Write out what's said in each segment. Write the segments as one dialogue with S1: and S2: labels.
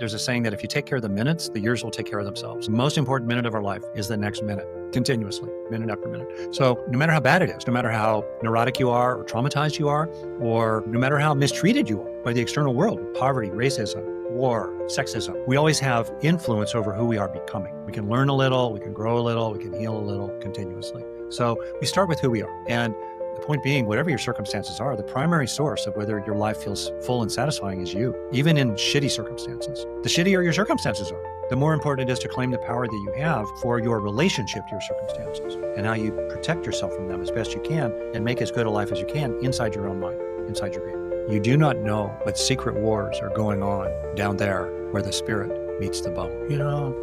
S1: There's a saying that if you take care of the minutes, the years will take care of themselves. The most important minute of our life is the next minute, continuously, minute after minute. So no matter how bad it is, no matter how neurotic you are or traumatized you are, or no matter how mistreated you are by the external world, poverty, racism, war, sexism, we always have influence over who we are becoming. We can learn a little, we can grow a little, we can heal a little continuously. So we start with who we are. And the point being, whatever your circumstances are, the primary source of whether your life feels full and satisfying is you, even in shitty circumstances. The shittier your circumstances are, the more important it is to claim the power that you have for your relationship to your circumstances and how you protect yourself from them as best you can and make as good a life as you can inside your own mind, inside your being. You do not know what secret wars are going on down there where the spirit meets the bone.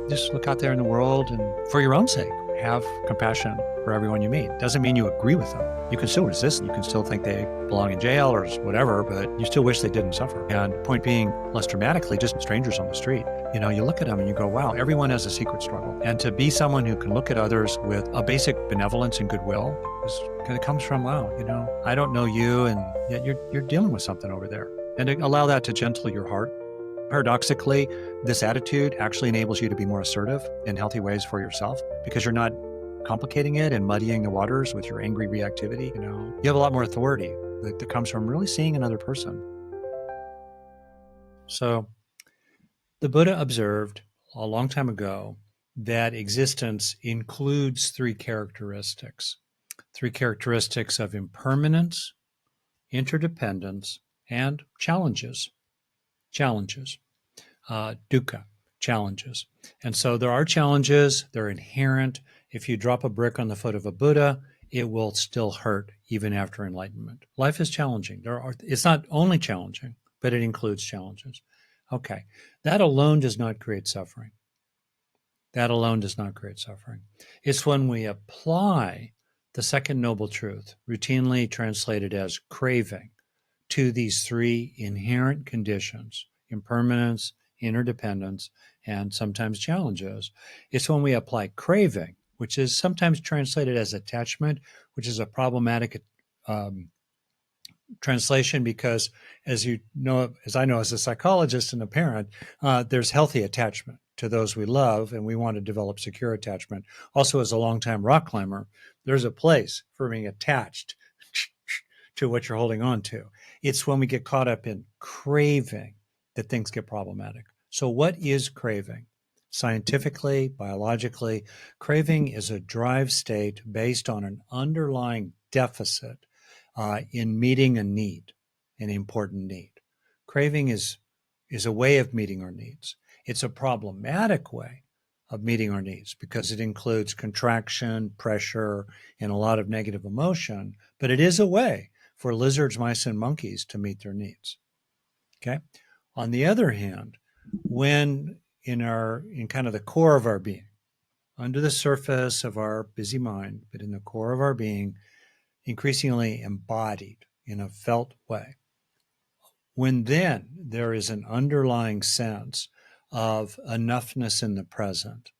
S1: Just look out there in the world and for your own sake, have compassion for everyone you meet. Doesn't mean you agree with them. You can still resist. You can still think they belong in jail or whatever, but you still wish they didn't suffer. And point being, less dramatically, just strangers on the street. You look at them and you go, wow, everyone has a secret struggle. And to be someone who can look at others with a basic benevolence and goodwill is kind of comes from, wow, I don't know you, and yet you're dealing with something over there. And to allow that to gentle your heart. Paradoxically, this attitude actually enables you to be more assertive in healthy ways for yourself because you're not complicating it and muddying the waters with your angry reactivity. You have a lot more authority that comes from really seeing another person. So the Buddha observed a long time ago that existence includes three characteristics of impermanence, interdependence, and challenges. Dukkha, challenges. And so there are challenges, they're inherent. If you drop a brick on the foot of a Buddha, it will still hurt even after enlightenment. Life is challenging. It's not only challenging, but it includes challenges. Okay, that alone does not create suffering. It's when we apply the second noble truth, routinely translated as craving, to these three inherent conditions, impermanence, interdependence, and sometimes challenges. It's when we apply craving, which is sometimes translated as attachment, which is a problematic translation because, as I know as a psychologist and a parent, there's healthy attachment to those we love, and we want to develop secure attachment. Also, as a longtime rock climber, there's a place for being attached to what you're holding on to. It's when we get caught up in craving that things get problematic. So what is craving? Scientifically, biologically, craving is a drive state based on an underlying deficit in meeting a need, an important need. Craving is a way of meeting our needs. It's a problematic way of meeting our needs because it includes contraction, pressure, and a lot of negative emotion, but it is a way for lizards, mice, and monkeys to meet their needs. Okay? On the other hand, when in kind of the core of our being, under the surface of our busy mind, but in the core of our being, increasingly embodied in a felt way, when then there is an underlying sense of enoughness in the present,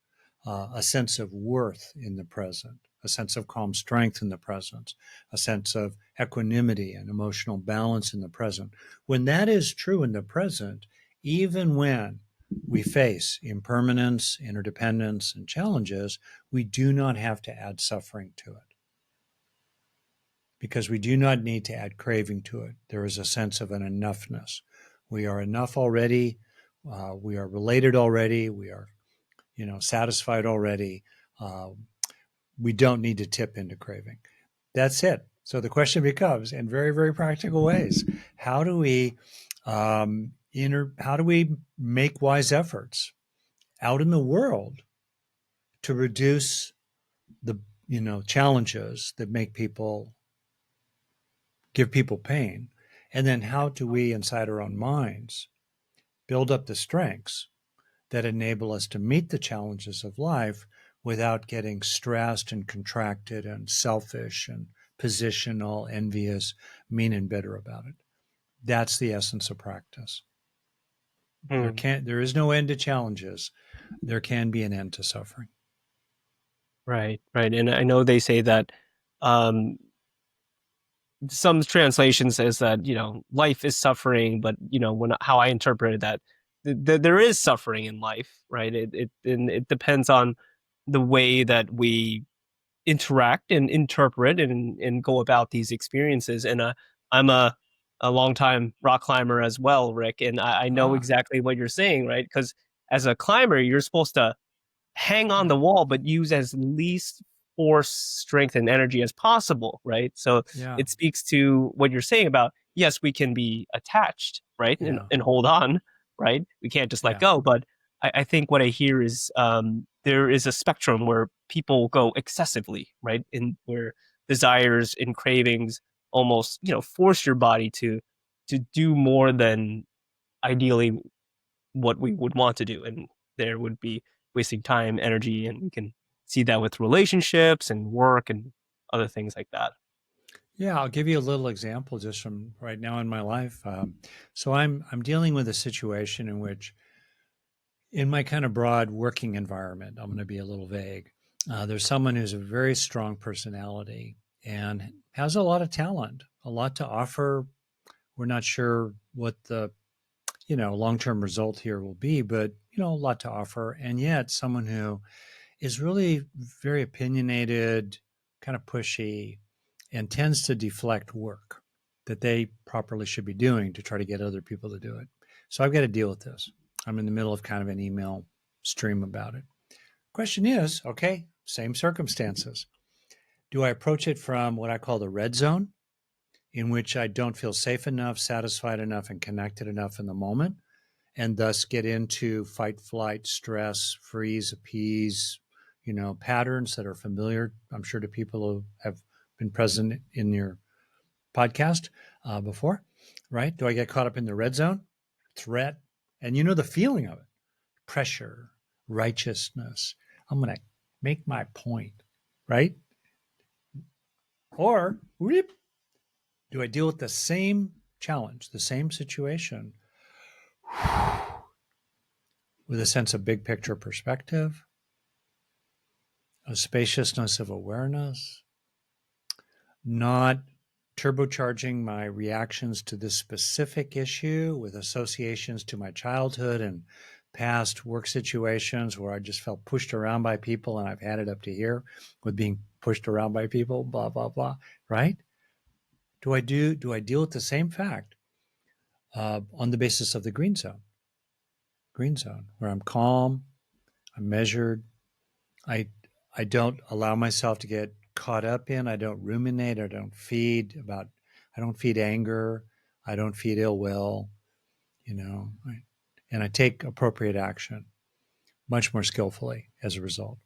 S1: a sense of worth in the present, a sense of calm strength in the present, a sense of equanimity and emotional balance in the present. When that is true in the present, even when we face impermanence, interdependence, and challenges, we do not have to add suffering to it. Because we do not need to add craving to it. There is a sense of an enoughness. We are enough already. We are related already. We are, satisfied already. We don't need to tip into craving. That's it. So the question becomes, in very, very practical ways, how do we make wise efforts out in the world to reduce the challenges that give people pain, and then how do we inside our own minds build up the strengths that enable us to meet the challenges of life without getting stressed and contracted and selfish and positional, envious, mean and bitter about it. That's the essence of practice. There is no end to challenges. There can be an end to suffering.
S2: Right. And I know they say that some translation says that, life is suffering, but, how I interpreted that, there is suffering in life, right? It depends on the way that we interact and interpret and go about these experiences. And I'm a longtime rock climber as well, Rick, and I know
S1: Ah,
S2: exactly what you're saying, right? Because as a climber, you're supposed to hang on
S1: yeah,
S2: the wall, but use as least force, strength, and energy as possible, right? So
S1: yeah,
S2: it speaks to what you're saying about, yes, we can be attached, right?
S1: yeah,
S2: And hold on, right? We can't just let
S1: yeah.
S2: go. But I think what I hear is there is a spectrum where people go excessively, right? In where desires and cravings almost, force your body to do more than ideally what we would want to do. And there would be wasting time, energy, and we can see that with relationships and work and other things like that.
S1: Yeah, I'll give you a little example just from right now in my life. So I'm dealing with a situation in which, in my kind of broad working environment, I'm going to be a little vague. There's someone who's a very strong personality and has a lot of talent, a lot to offer. We're not sure what the long-term result here will be, but a lot to offer. And yet, someone who is really very opinionated, kind of pushy, and tends to deflect work that they properly should be doing to try to get other people to do it. So I've got to deal with this. I'm in the middle of kind of an email stream about it. Question is, okay, same circumstances. Do I approach it from what I call the red zone, in which I don't feel safe enough, satisfied enough, and connected enough in the moment, and thus get into fight, flight, stress, freeze, appease, patterns that are familiar, I'm sure, to people who have been present in your podcast before, right? Do I get caught up in the red zone, threat, and the feeling of it, pressure, righteousness? I'm going to make my point, right? Or whoop, do I deal with the same challenge, the same situation with a sense of big picture perspective, a spaciousness of awareness, not turbocharging my reactions to this specific issue with associations to my childhood and past work situations where I just felt pushed around by people, and I've had it up to here with being pushed around by people, blah, blah, blah, right? Do I deal with the same fact on the basis of the green zone, where I'm calm, I'm measured, I I don't allow myself to get caught up in. I don't ruminate. I don't feed anger. I don't feed ill will. You know, and I take appropriate action much more skillfully as a result.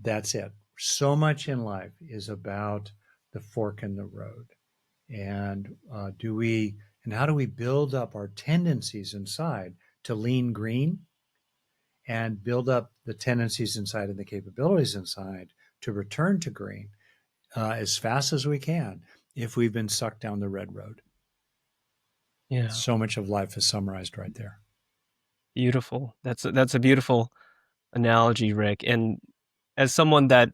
S1: That's it. So much in life is about the fork in the road, and how do we build up our tendencies inside to lean green and build up the tendencies inside and the capabilities inside to return to green as fast as we can if we've been sucked down the red road.
S2: Yeah,
S1: So much of life is summarized right there.
S2: beautiful. That's a beautiful analogy, Rick. And as someone that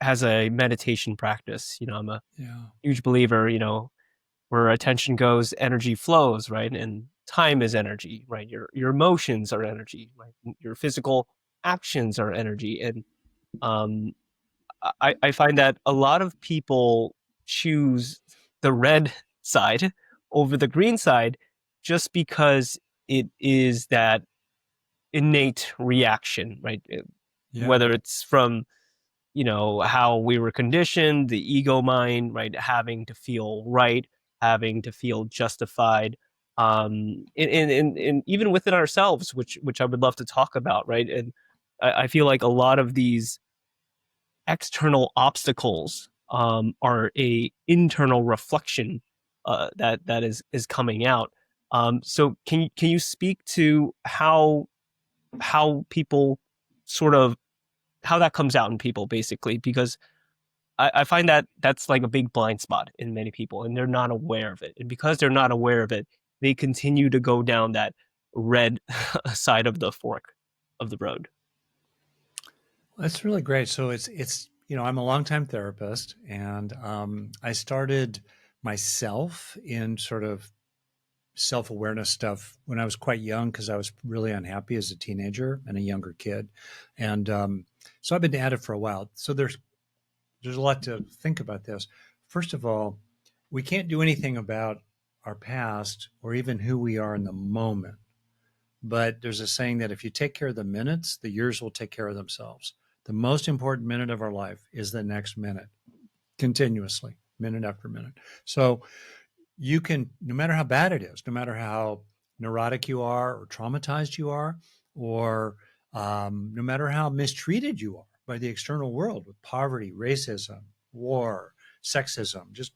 S2: has a meditation practice, I'm a
S1: Yeah.
S2: huge believer, where attention goes, energy flows, right? And time is energy, right? Your emotions are energy, right? Your physical actions are energy. And um I find that a lot of people choose the red side over the green side just because it is that innate reaction, right?
S1: Yeah.
S2: Whether it's from, how we were conditioned, the ego mind, right? Having to feel right, having to feel justified. And even within ourselves, which I would love to talk about, right? And I feel like a lot of these external obstacles are a internal reflection that is coming out. So can you speak to how people sort of how that comes out in people basically? Because I find that that's like a big blind spot in many people, and they're not aware of it. And because they're not aware of it, they continue to go down that red side of the fork of the road.
S1: That's really great. So I'm a longtime therapist, and I started myself in sort of self-awareness stuff when I was quite young because I was really unhappy as a teenager and a younger kid, and so I've been at it for a while. So there's a lot to think about this. First of all, we can't do anything about our past or even who we are in the moment. But there's a saying that if you take care of the minutes, the years will take care of themselves. The most important minute of our life is the next minute, continuously, minute after minute. So you can, no matter how bad it is, no matter how neurotic you are or traumatized you are, or no matter how mistreated you are by the external world with poverty, racism, war, sexism, just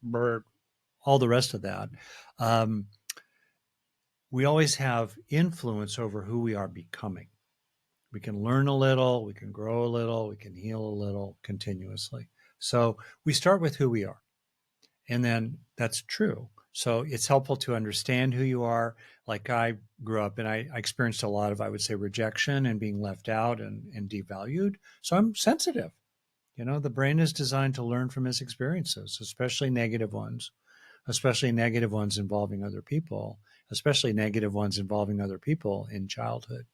S1: all the rest of that, um, we always have influence over who we are becoming. We can learn a little, we can grow a little, we can heal a little continuously. So we start with who we are. And then that's true. So it's helpful to understand who you are. Like I grew up and I experienced a lot of, I would say, rejection and being left out and devalued. So I'm sensitive. You know, the brain is designed to learn from its experiences, especially negative ones involving other people, especially negative ones involving other people in childhood.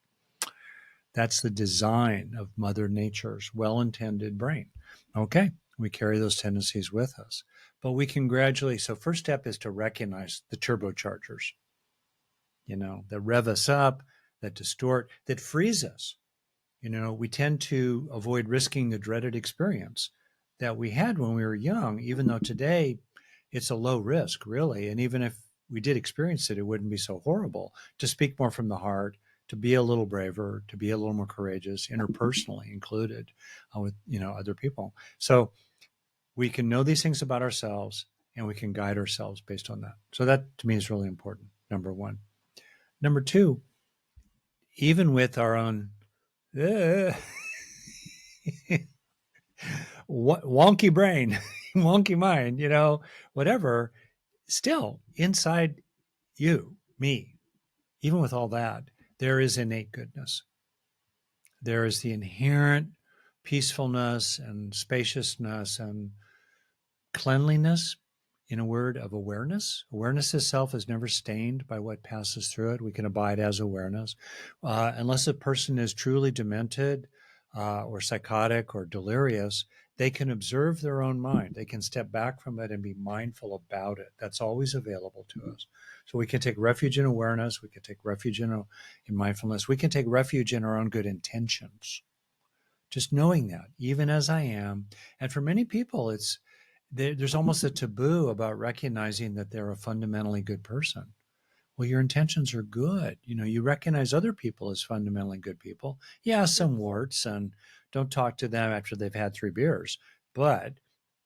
S1: That's the design of Mother Nature's well intended brain. Okay, we carry those tendencies with us. But we can gradually, so first step is to recognize the turbochargers, that rev us up, that distort, that freeze us. We tend to avoid risking the dreaded experience that we had when we were young, even though today it's a low risk, really. And even if we did experience it, it wouldn't be so horrible to speak more from the heart, to be a little braver, to be a little more courageous, interpersonally included with, other people. So we can know these things about ourselves and we can guide ourselves based on that. So that to me is really important. Number one. Number two, even with our own uh, wonky brain, wonky mind, whatever, still inside you, me, even with all that, there is innate goodness. There is the inherent peacefulness and spaciousness and cleanliness, in a word, of awareness. Awareness itself is never stained by what passes through it. We can abide as awareness. Unless a person is truly demented or psychotic or delirious, they can observe their own mind. They can step back from it and be mindful about it. That's always available to us. So we can take refuge in awareness. We can take refuge in mindfulness. We can take refuge in our own good intentions. Just knowing that, even as I am. And for many people, there's almost a taboo about recognizing that they're a fundamentally good person. Well, your intentions are good. You recognize other people as fundamentally good people. Yeah, some warts, and don't talk to them after they've had 3 beers, but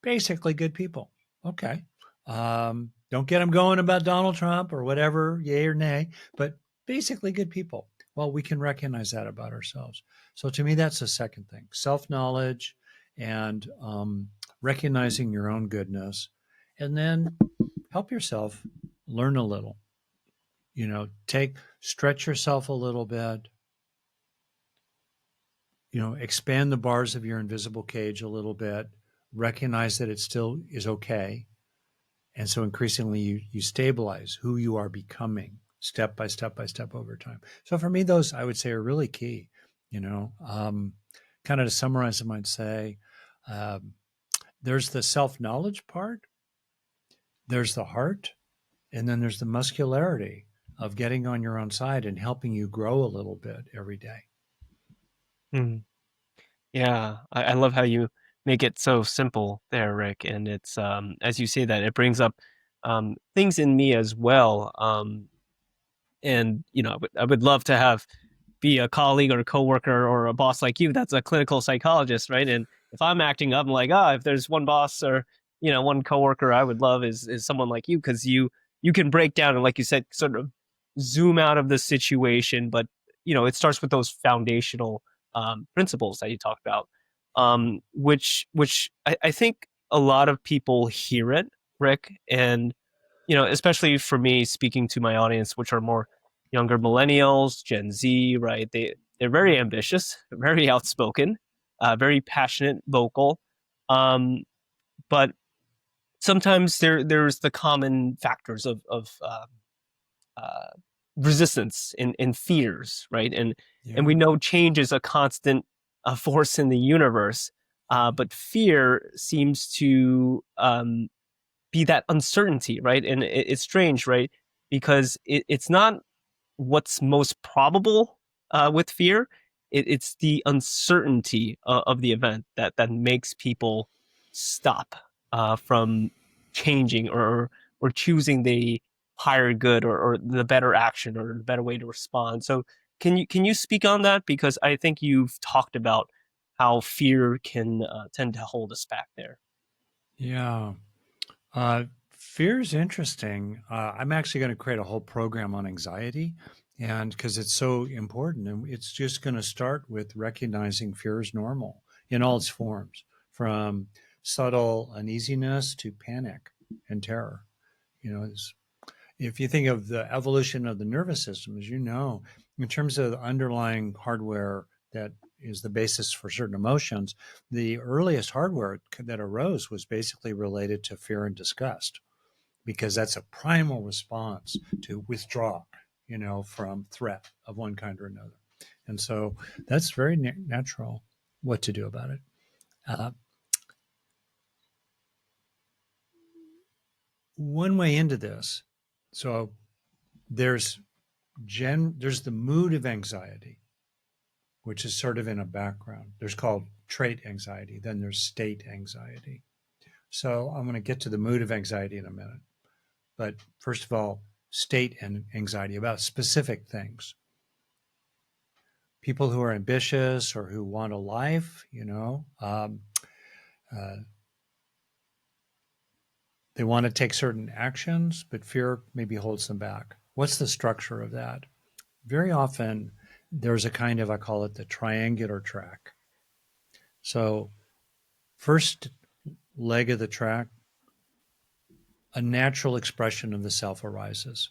S1: basically good people. Okay. Don't get them going about Donald Trump or whatever, yay or nay, but basically good people. Well, we can recognize that about ourselves. So to me, that's the second thing, self-knowledge and recognizing your own goodness, and then help yourself learn a little. Stretch yourself a little bit, expand the bars of your invisible cage a little bit, recognize that it still is okay. And so increasingly you stabilize who you are becoming step by step by step over time. So for me, those I would say are really key, kind of to summarize, I might say, there's the self-knowledge part, there's the heart, and then there's the muscularity of getting on your own side and helping you grow a little bit every day.
S2: Mm. Yeah, I love how you make it so simple there, Rick. And it's as you say that, it brings up things in me as well. And I would love to have be a colleague or a coworker or a boss like you that's a clinical psychologist, right? And if I'm acting up, I'm like, if there's one boss or one coworker I would love is someone like you, because you can break down and, like you said, sort of zoom out of the situation, but it starts with those foundational principles that you talked about, which I think a lot of people hear it, Rick, and especially for me, speaking to my audience, which are more younger millennials, Gen Z, right? They're very ambitious, very outspoken, very passionate, vocal, but sometimes there's the common factors of uh, resistance and fears, right? And
S1: Yeah.
S2: we know change is a constant force in the universe, but fear seems to be that uncertainty, right? And it's strange, right? Because it's not what's most probable with fear. It's the uncertainty of the event that makes people stop from changing or choosing the higher good or the better action or the better way to respond. So can you speak on that? Because I think you've talked about how fear can tend to hold us back there.
S1: Yeah. Fear is interesting. I'm actually going to create a whole program on anxiety, and because it's so important, and it's just going to start with recognizing fear is normal in all its forms, from subtle uneasiness to panic and terror. You know, if you think of the evolution of the nervous system, as you know, in terms of the underlying hardware that is the basis for certain emotions, the earliest hardware that arose was basically related to fear and disgust, because that's a primal response to withdraw, from threat of one kind or another. And so that's very natural what to do about it. Uh, One way into this, so there's there's the mood of anxiety, which is sort of in a background. There's called trait anxiety. Then there's state anxiety. So I'm going to get to the mood of anxiety in a minute. But first of all, state and anxiety about specific things. People who are ambitious or who want a life, uh, they want to take certain actions, but fear maybe holds them back. What's the structure of that? Very often, there's a kind of, I call it the triangular track. So, first leg of the track, a natural expression of the self arises.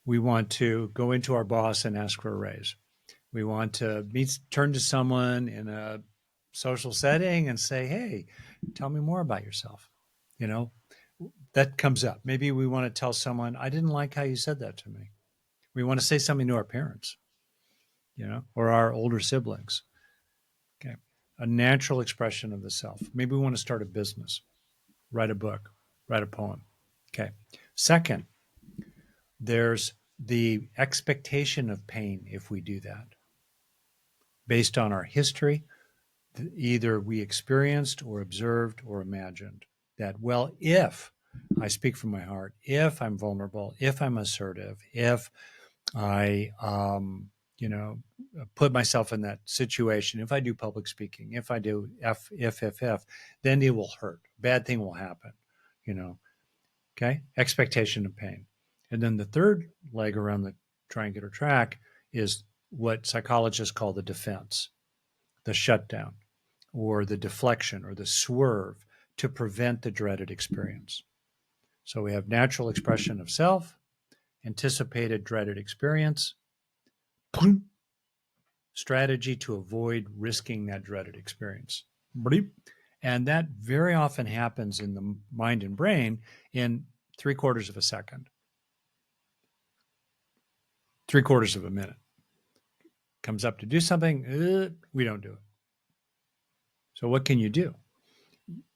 S1: We want to go into our boss and ask for a raise. We want to turn to someone in a social setting and say, hey, tell me more about yourself. You know, that comes up. Maybe we want to tell someone, I didn't like how you said that to me. We want to say something to our parents, or our older siblings. Okay. A natural expression of the self. Maybe we want to start a business, write a book, write a poem. Okay. Second, there's the expectation of pain if we do that based on our history, either we experienced or observed or imagined that, well, if I speak from my heart, if I'm vulnerable, if I'm assertive, if I, put myself in that situation, if I do public speaking, if I do if, then it will hurt. Bad thing will happen, you know. Okay. Expectation of pain. And then the third leg around the triangular track is what psychologists call the defense, the shutdown, or the deflection or the swerve to prevent the dreaded experience. So we have natural expression of self, anticipated dreaded experience, strategy to avoid risking that dreaded experience. And that very often happens in the mind and brain in 3/4 of a second, 3/4 of a minute. Comes up to do something, we don't do it. So what can you do?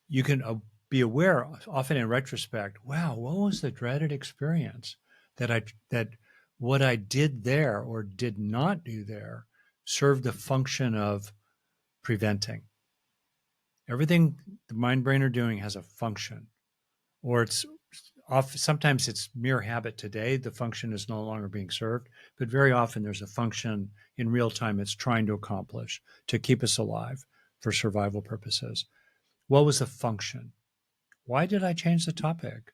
S1: You can be aware, often in retrospect, wow, what was the dreaded experience that what I did there or did not do there served the function of preventing. Everything the mind brain are doing has a function, or it's sometimes it's mere habit today. The function is no longer being served, but very often there's a function in real time it's trying to accomplish to keep us alive for survival purposes. What was the function? Why did I change the topic?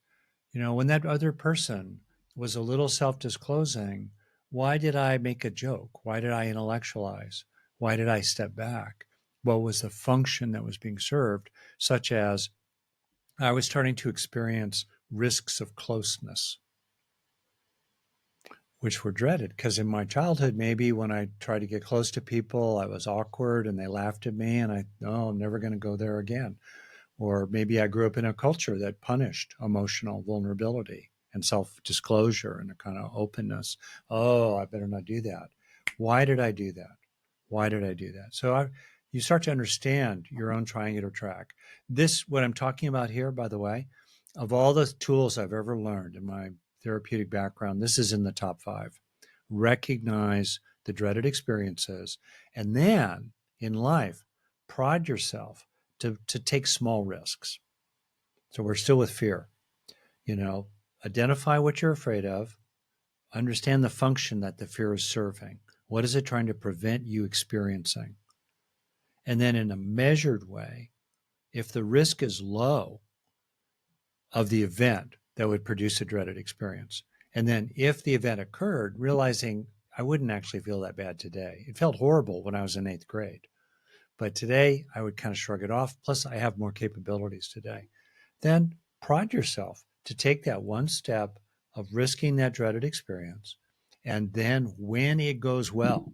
S1: When that other person was a little self disclosing, why did I make a joke? Why did I intellectualize? Why did I step back? What was the function that was being served, such as I was starting to experience risks of closeness, which were dreaded because in my childhood, maybe when I tried to get close to people, I was awkward and they laughed at me and I'm never going to go there again. Or maybe I grew up in a culture that punished emotional vulnerability and self-disclosure and a kind of openness. Oh, I better not do that. Why did I do that? Why did I do that? So you start to understand your own triangular track. This, what I'm talking about here, by the way, of all the tools I've ever learned in my therapeutic background, this is in the top 5. Recognize the dreaded experiences, and then in life, prod yourself to take small risks. So we're still with fear. Identify what you're afraid of, understand the function that the fear is serving. What is it trying to prevent you experiencing? And then in a measured way, if the risk is low of the event that would produce a dreaded experience, and then if the event occurred, realizing I wouldn't actually feel that bad today. It felt horrible when I was in 8th grade, but today I would kind of shrug it off. Plus, I have more capabilities today. Then prod yourself to take that one step of risking that dreaded experience. And then when it goes well,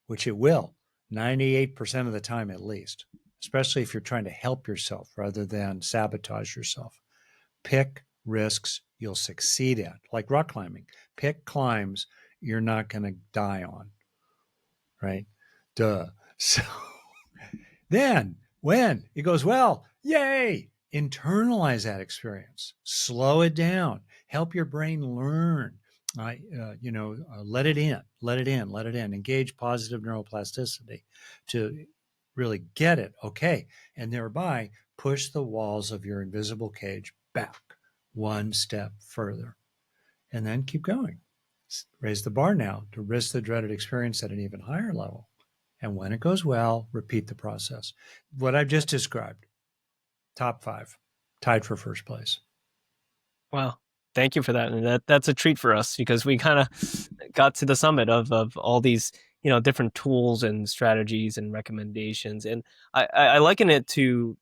S1: which it will, 98% of the time at least, especially if you're trying to help yourself rather than sabotage yourself, pick risks you'll succeed at, like rock climbing. Pick climbs you're not going to die on, right? Duh. So then when it goes well, yay, internalize that experience, slow it down, help your brain learn. Let it in, let it in, let it in. Engage positive neuroplasticity to really get it. Okay. And thereby push the walls of your invisible cage back one step further. And then keep going. Raise the bar now to risk the dreaded experience at an even higher level. And when it goes well, repeat the process. What I've just described, top 5, tied for first place.
S2: Wow. Thank you for that. And that's a treat for us because we kind of got to the summit of all these, different tools and strategies and recommendations. And I liken it to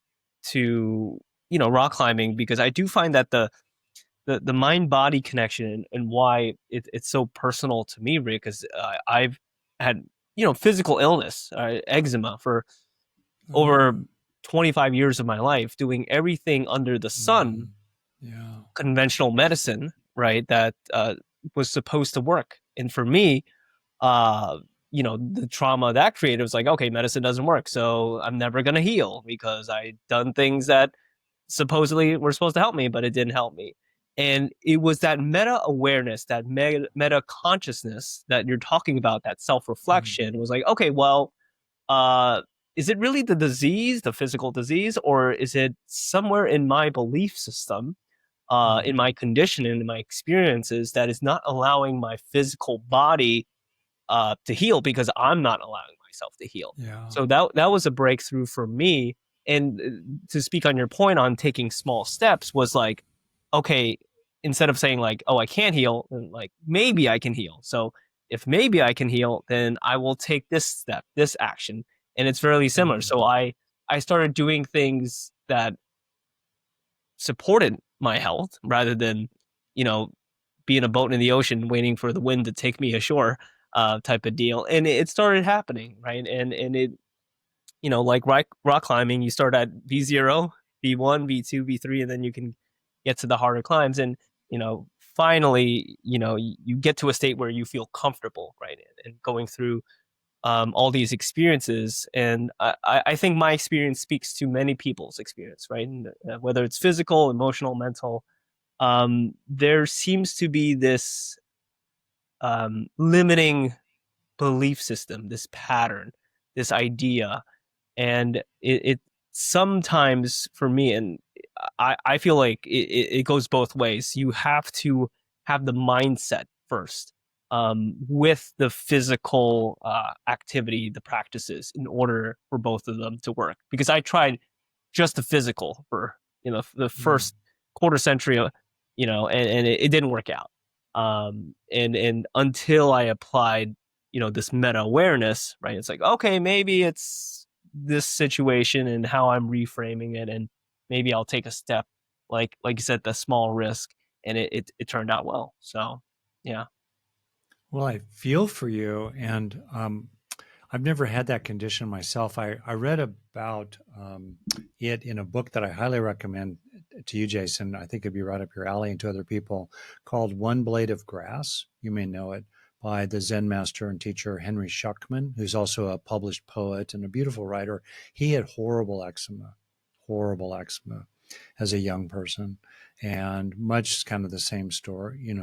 S2: rock climbing because I do find that the mind body connection and why it's so personal to me, Rick, is I've had, physical illness, eczema for over 25 years of my life, doing everything under the sun, conventional medicine, right? That was supposed to work. And for me, the trauma that created was like, okay, medicine doesn't work. So I'm never going to heal because I done things that supposedly were supposed to help me, but it didn't help me. And it was that meta awareness, that meta consciousness that you're talking about, that self reflection was like, okay, well, is it really the disease, the physical disease, or is it somewhere in my belief system, in my conditioning, in my experiences that is not allowing my physical body to heal because I'm not allowing myself to heal?
S1: Yeah.
S2: So that was a breakthrough for me. And to speak on your point on taking small steps was like, okay, instead of saying like, oh, I can't heal, then like maybe I can heal. So if maybe I can heal, then I will take this step, this action. And it's fairly similar. So I started doing things that supported my health rather than, be in a boat in the ocean waiting for the wind to take me ashore, type of deal. And it started happening, right? And it, like rock climbing, you start at V0, V1, V2, V3, and then you can get to the harder climbs. And, finally, you get to a state where you feel comfortable, right? And going through all these experiences. And I think my experience speaks to many people's experience, right? And, whether it's physical, emotional, mental, there seems to be this limiting belief system, this pattern, this idea. And it sometimes for me, and I feel like it goes both ways. You have to have the mindset first, with the physical activity, the practices, in order for both of them to work. Because I tried just the physical for the first quarter century, and it didn't work out. And until I applied, this meta awareness, right? It's like, okay, maybe it's this situation and how I'm reframing it, and maybe I'll take a step, like you said, the small risk, and it turned out well. So, yeah.
S1: Well, I feel for you, and I've never had that condition myself. I read about it in a book that I highly recommend. to you, Jason, I think it'd be right up your alley, and to other people, called One Blade of Grass. You may know it, by the Zen master and teacher Henry Schuckman, who's also a published poet and a beautiful writer. He had horrible eczema as a young person, and much kind of the same story,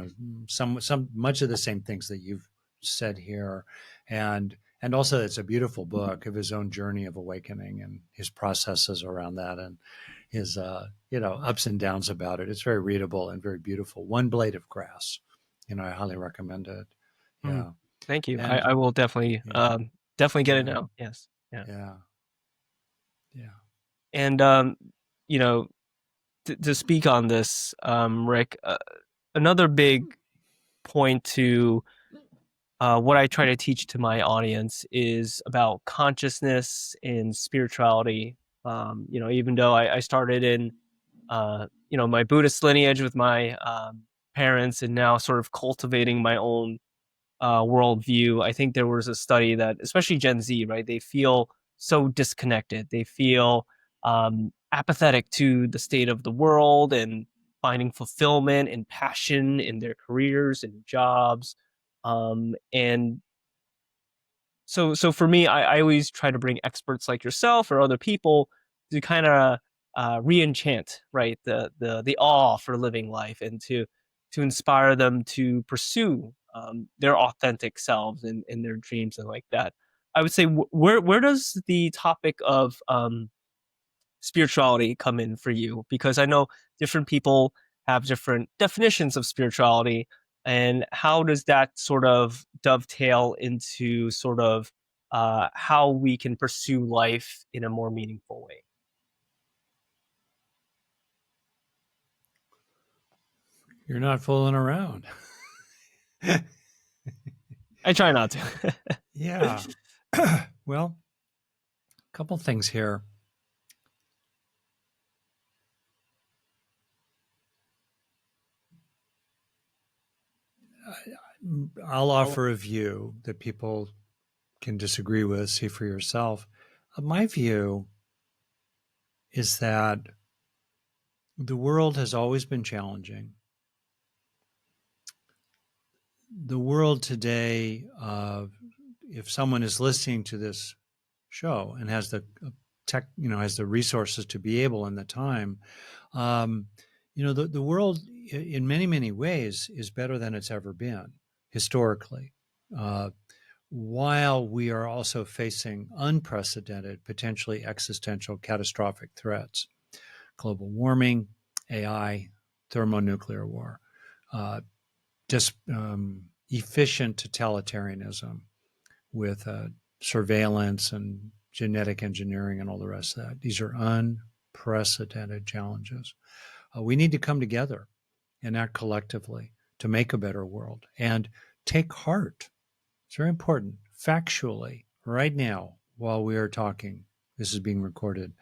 S1: some much of the same things that you've said here. And also it's a beautiful book of his own journey of awakening and his processes around that, and his ups and downs about it. It's very readable and very beautiful. One Blade of Grass. I highly recommend it. Yeah.
S2: Thank you.
S1: And
S2: I will definitely
S1: yeah,
S2: definitely get it
S1: yeah,
S2: now. Yes. Yeah.
S1: yeah, yeah.
S2: And you know, to speak on this, Rick, another big point to what I try to teach to my audience is about consciousness and spirituality. Even though I started in my Buddhist lineage with my parents, and now sort of cultivating my own worldview. I think there was a study that, especially Gen Z, right, they feel so disconnected. They feel apathetic to the state of the world and finding fulfillment and passion in their careers and jobs. And so for me, I always try to bring experts like yourself or other people to kind of re-enchant, right, the awe for living life, and to inspire them to pursue their authentic selves and their dreams and like that. I would say, where does the topic of spirituality come in for you? Because I know different people have different definitions of spirituality, and how does that sort of dovetail into sort of how we can pursue life in a more meaningful way?
S1: You're not fooling around.
S2: I try not to.
S1: Yeah. Well, a couple things here. I'll offer a view that people can disagree with, see for yourself. My view is that the world has always been challenging. The world today, if someone is listening to this show and has the tech, has the resources to be able in the time, the world in many, many ways is better than it's ever been historically. While we are also facing unprecedented, potentially existential, catastrophic threats: global warming, AI, thermonuclear war, just efficient totalitarianism with surveillance and genetic engineering and all the rest of that. These are unprecedented challenges. We need to come together and act collectively to make a better world and take heart. It's very important. Factually, right now, while we are talking, this is being recorded,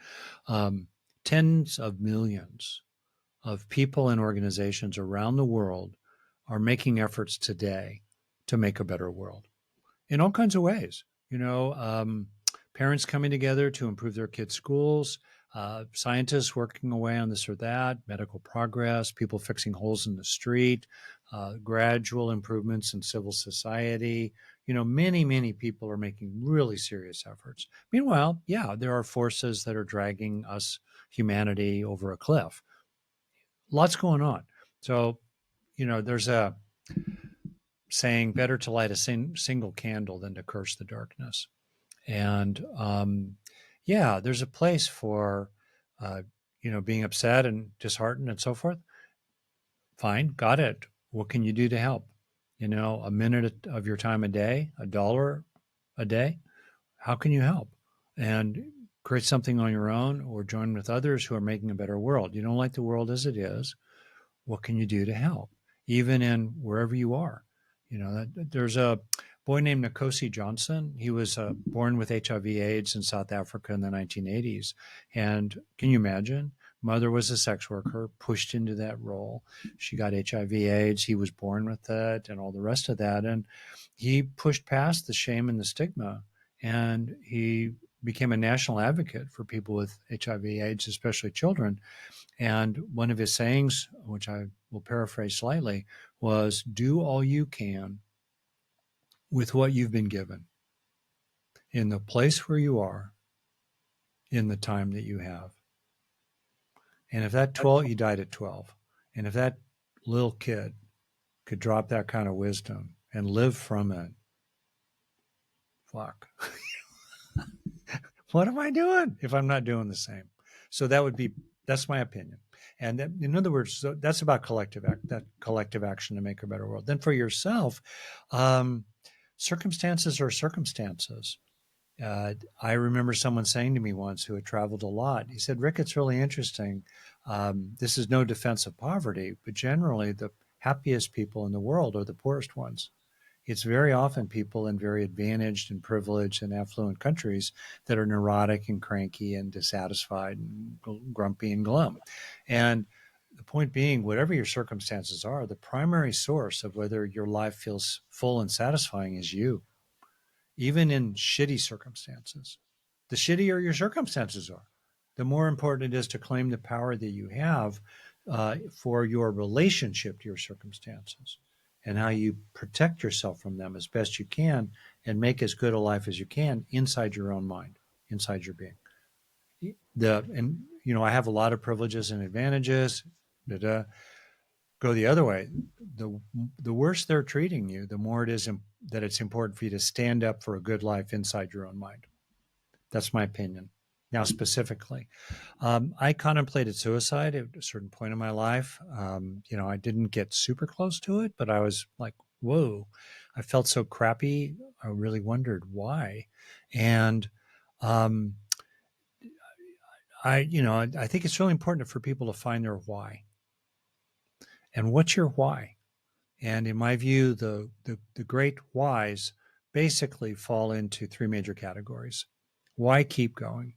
S1: tens of millions of people and organizations around the world are making efforts today to make a better world in all kinds of ways. Parents coming together to improve their kids' schools, scientists working away on this or that, medical progress, people fixing holes in the street, gradual improvements in civil society. Many, many people are making really serious efforts. Meanwhile, yeah, there are forces that are dragging us, humanity, over a cliff. Lots going on. So, there's a saying, better to light a single candle than to curse the darkness. And there's a place for, being upset and disheartened and so forth. Fine, got it. What can you do to help? A minute of your time a day, $1 a day. How can you help? And create something on your own or join with others who are making a better world. You don't like the world as it is. What can you do to help? Even in wherever you are. There's a boy named Nkosi Johnson. He was born with HIV/AIDS in South Africa in the 1980s. And can you imagine? Mother was a sex worker, pushed into that role. She got HIV/AIDS. He was born with it and all the rest of that. And he pushed past the shame and the stigma. And he became a national advocate for people with HIV/AIDS, especially children. And one of his sayings, which I will paraphrase slightly, was do all you can with what you've been given in the place where you are, in the time that you have. And if that 12, you died at 12. And if that little kid could drop that kind of wisdom and live from it, fuck. What am I doing if I'm not doing the same? So that's my opinion. And that, in other words, so that's about that collective action to make a better world. Then for yourself, circumstances are circumstances. I remember someone saying to me once who had traveled a lot, he said, Rick, it's really interesting. This is no defense of poverty, but generally the happiest people in the world are the poorest ones. It's very often people in very advantaged and privileged and affluent countries that are neurotic and cranky and dissatisfied and grumpy and glum. And the point being, whatever your circumstances are, the primary source of whether your life feels full and satisfying is you, even in shitty circumstances. The shittier your circumstances are, the more important it is to claim the power that you have for your relationship to your circumstances and how you protect yourself from them as best you can and make as good a life as you can inside your own mind, inside your being. I have a lot of privileges and advantages. Go the other way. The worse they're treating you, the more it is that it's important for you to stand up for a good life inside your own mind. That's my opinion. Now, specifically, I contemplated suicide at a certain point in my life. I didn't get super close to it, but I was like, whoa, I felt so crappy. I really wondered why. And I think it's really important for people to find their why. And what's your why? And in my view, the great whys basically fall into three major categories. Why keep going?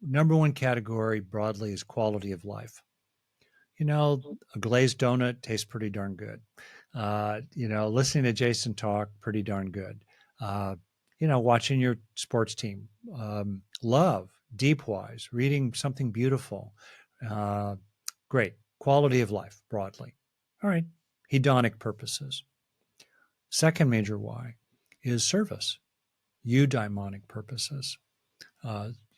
S1: Number one category broadly is quality of life. A glazed donut tastes pretty darn good. Listening to Jason talk, pretty darn good. Watching your sports team. Love, deep wise, reading something beautiful. Great. Quality of life broadly. All right. Hedonic purposes. Second major why is service, eudaimonic purposes.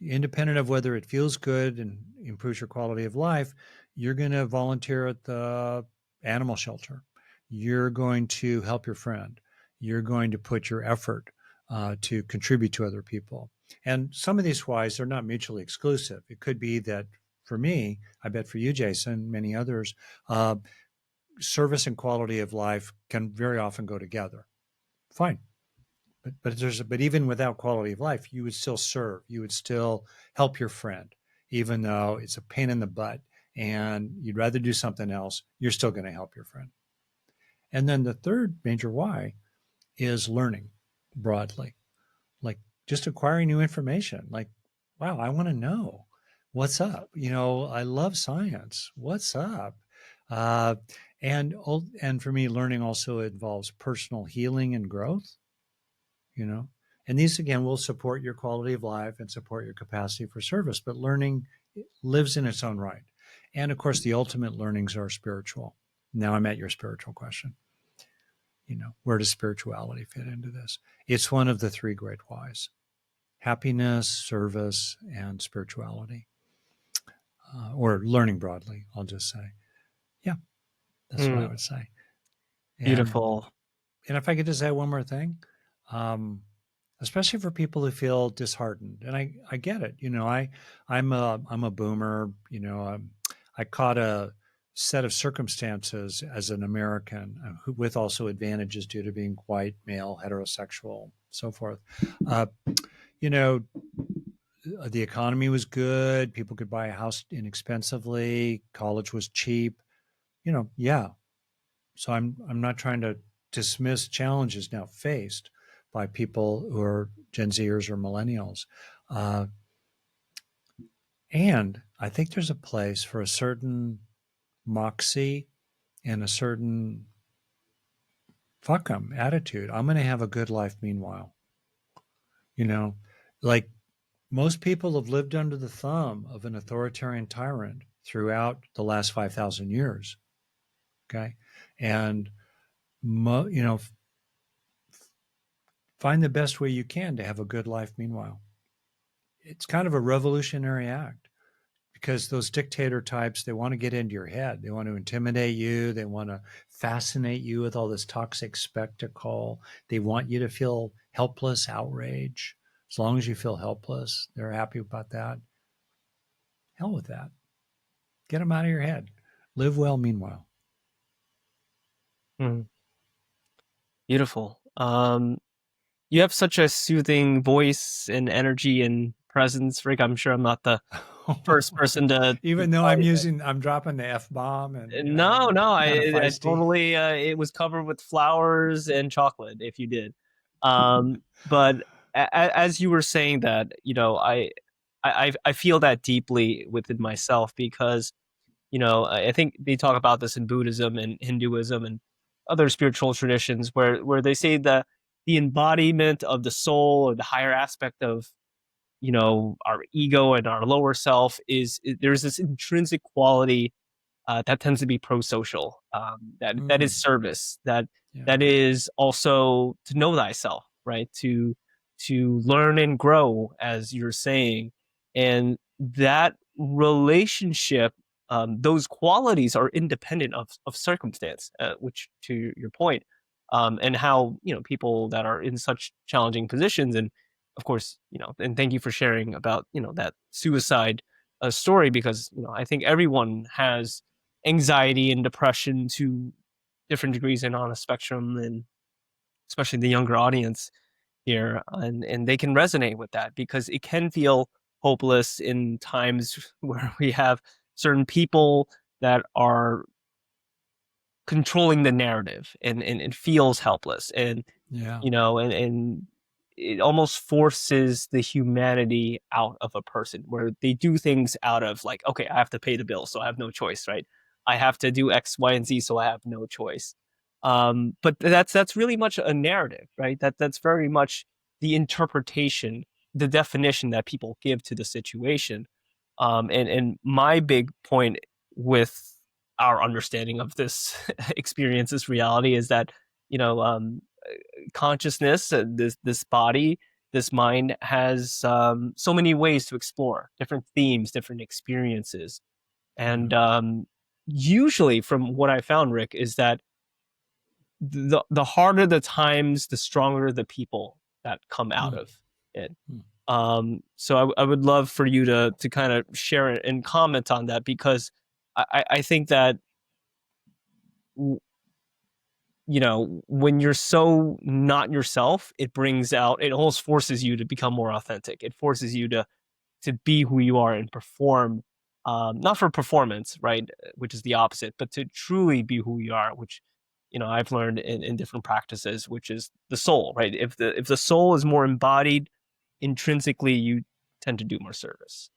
S1: Independent of whether it feels good and improves your quality of life, you're going to volunteer at the animal shelter. You're going to help your friend. You're going to put your effort to contribute to other people. And some of these whys are not mutually exclusive. It could be that for me, I bet for you, Jason, many others, service and quality of life can very often go together. Fine. But even without quality of life, you would still serve. You would still help your friend, even though it's a pain in the butt and you'd rather do something else. You're still going to help your friend. And then the third major why is learning broadly, like just acquiring new information. Like, wow, I want to know what's up. I love science. What's up? And for me, learning also involves personal healing and growth. And these again will support your quality of life and support your capacity for service, but learning lives in its own right. And of course, the ultimate learnings are spiritual. Now I'm at your spiritual question. Where does spirituality fit into this? It's one of the three great whys: happiness, service, and spirituality, or learning broadly, I'll just say. Yeah, that's what I would say.
S2: Beautiful.
S1: And if I could just add one more thing, especially for people who feel disheartened. And I get it. I'm a boomer. I caught a set of circumstances as an American with also advantages due to being white, male, heterosexual, so forth. The economy was good. People could buy a house inexpensively. College was cheap. Yeah. So I'm not trying to dismiss challenges now faced by people who are Gen Zers or millennials. And I think there's a place for a certain moxie and a certain fuck 'em attitude. I'm going to have a good life meanwhile. Like most people have lived under the thumb of an authoritarian tyrant throughout the last 5,000 years. Okay. And, you know, find the best way you can to have a good life meanwhile. It's kind of a revolutionary act because those dictator types, they want to get into your head. They want to intimidate you. They want to fascinate you with all this toxic spectacle. They want you to feel helpless, outrage. As long as you feel helpless, they're happy about that. Hell with that. Get them out of your head. Live well meanwhile.
S2: Mm, beautiful. You have such a soothing voice and energy and presence, Rick. I'm sure I'm not the first person to
S1: Even though
S2: tell you
S1: I'm dropping the F bomb and,
S2: no, no,
S1: kind of
S2: I
S1: feisty.
S2: totally. It was covered with flowers and chocolate. If you did, but as you were saying that, I feel that deeply within myself because I think they talk about this in Buddhism and Hinduism and other spiritual traditions where they say that the embodiment of the soul or the higher aspect of our ego and our lower self there's this intrinsic quality that tends to be pro-social. That is
S1: Mm,
S2: service.
S1: yeah.
S2: That is also to know thyself, right? To learn and grow, as you're saying, and that relationship, those qualities are independent of circumstance, which to your point, and how people that are in such challenging positions, and of course, and thank you for sharing about that suicide story because I think everyone has anxiety and depression to different degrees and on a spectrum, and especially the younger audience here, and they can resonate with that because it can feel hopeless in times where we have certain people that are controlling the narrative, and it feels helpless, and
S1: Yeah.
S2: and it almost forces the humanity out of a person where they do things out of like, okay, I have to pay the bill, so I have no choice, right? I have to do X, Y, and Z, so I have no choice. But that's really much a narrative, right? That's very much the interpretation, the definition that people give to the situation. And my big point with our understanding of this experience, this reality, is that you know um, consciousness, this body, this mind has so many ways to explore different themes, different experiences,
S1: Yeah.
S2: and usually, from what I found, Rick, is that the harder the times, the stronger the people that come out
S1: Mm,
S2: of it.
S1: mm.
S2: So I would love for you to kind of share it and comment on that because I think that when you're so not yourself, it almost forces you to become more authentic. It forces you to be who you are and perform, not for performance, right, which is the opposite, but to truly be who you are, which I've learned in different practices, which is the soul, right? If the soul is more embodied intrinsically, you tend to do more service.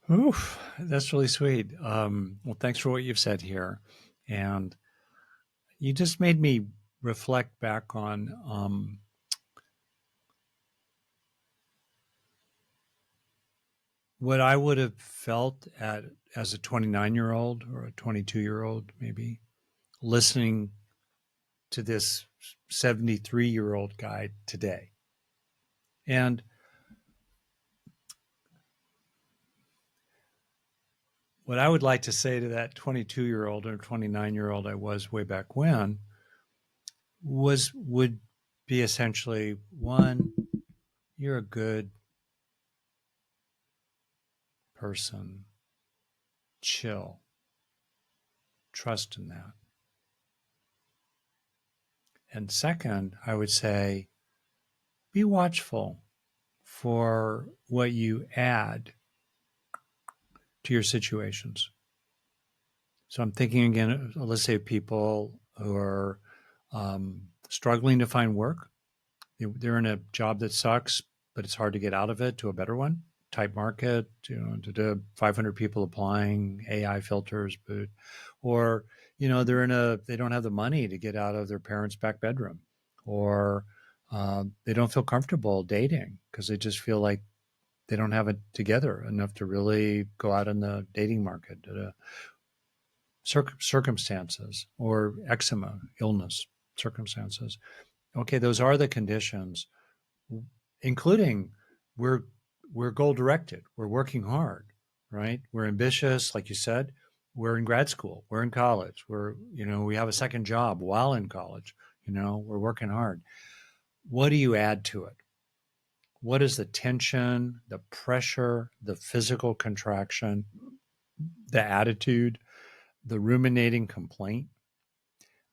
S1: Oof, that's really sweet. Well, thanks for what you've said here. And you just made me reflect back on what I would have felt as a 29-year-old or a 22-year-old, maybe, listening to this 73-year-old guy today. And what I would like to say to that 22-year-old or 29-year-old I was way back when would be essentially one, you're a good person, chill, trust in that. And second, I would say be watchful for what you add to your situations. So I'm thinking again, let's say people who are struggling to find work. They're in a job that sucks, but it's hard to get out of it to a better one. Tight market, to 500 people applying, AI filters, but, or they don't have the money to get out of their parents' back bedroom, or They don't feel comfortable dating because they just feel like they don't have it together enough to really go out in the dating market. Circumstances or eczema, illness, circumstances. Okay, those are the conditions, including we're we're goal directed. We're working hard, right? We're ambitious, like you said. We're in grad school. We're in college. We have a second job while in college. We're working hard. What do you add to it? What is the tension, the pressure, the physical contraction, the attitude, the ruminating complaint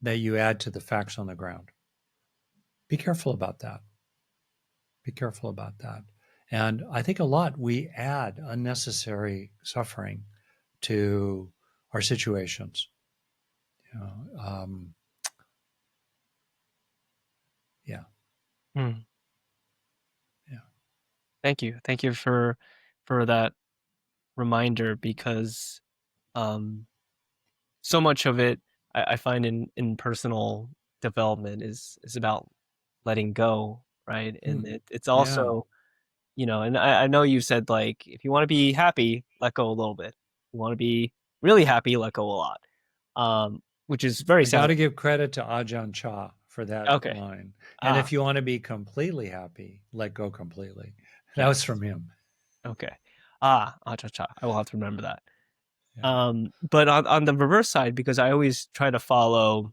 S1: that you add to the facts on the ground? Be careful about that. Be careful about that. And I think a lot we add unnecessary suffering to our situations. You know, yeah,
S2: Mm.
S1: yeah.
S2: Thank you for that reminder, because um, so much of it I find in personal development is about letting go, right? And it's
S1: Yeah.
S2: also, and I know you said, like, if you want to be happy, let go a little bit. If you want to be really happy, let go a lot. Which is very
S1: I got
S2: sound.
S1: to give credit to Ajahn Chah for that
S2: Okay.
S1: line. And
S2: Ah,
S1: if you want to be completely happy, let go completely. That was
S2: yes.
S1: from him.
S2: Okay. Ah, cha cha. I will have to remember that.
S1: Yeah.
S2: But on the reverse side, because I always try to follow,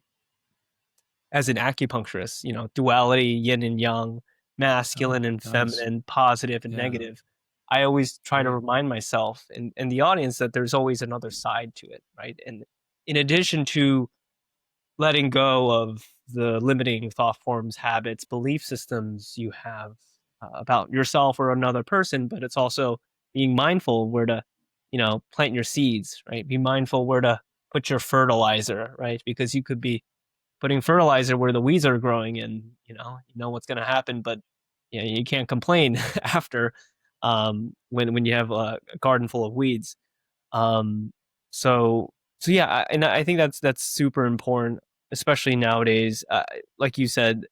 S2: as an acupuncturist, duality, yin and yang,
S1: Oh,
S2: masculine and
S1: nice.
S2: feminine, positive and
S1: Yeah.
S2: negative. I always try to
S1: Great.
S2: remind myself and the audience that there's always another side to it, right? And in addition to letting go of the limiting thought forms, habits, belief systems you have about yourself or another person, but it's also being mindful where to, plant your seeds, right? Be mindful where to put your fertilizer, right? Because you could be putting fertilizer where the weeds are growing, and you know what's going to happen, but you can't complain after, when you have a garden full of weeds. um so yeah, and I think that's super important, especially nowadays. Like you said,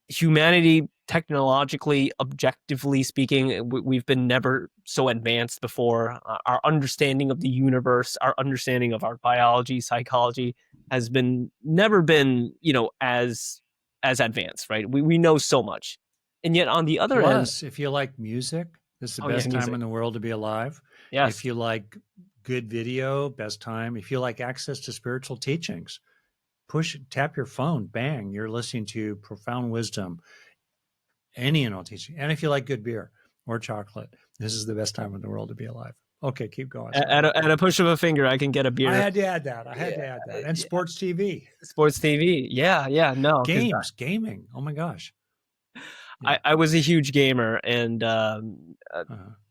S2: humanity, technologically, objectively speaking, we've been never so advanced before. Our understanding of the universe, our understanding of our biology, psychology, has been never been, as advanced, right? We know so much, and yet on the other end.
S1: Plus, if you like music, this is the
S2: Oh yeah,
S1: best time
S2: music.
S1: in the world to be alive. If
S2: Yes.
S1: you like good video, best time. If you like access to spiritual teachings, tap your phone, bang, you're listening to profound wisdom, any and all teaching. And if you like good beer or chocolate, this is the best time in the world to be alive. Okay, keep going. Sorry
S2: At
S1: about
S2: at
S1: that.
S2: a push of a finger, I can get a
S1: I
S2: beer.
S1: had to add that. I had
S2: Yeah,
S1: to add that. And
S2: yeah.
S1: sports TV,
S2: Sports TV. Yeah, yeah, no, because
S1: gaming. Oh my gosh.
S2: I,
S1: Yeah.
S2: I was a huge gamer, and
S1: Uh,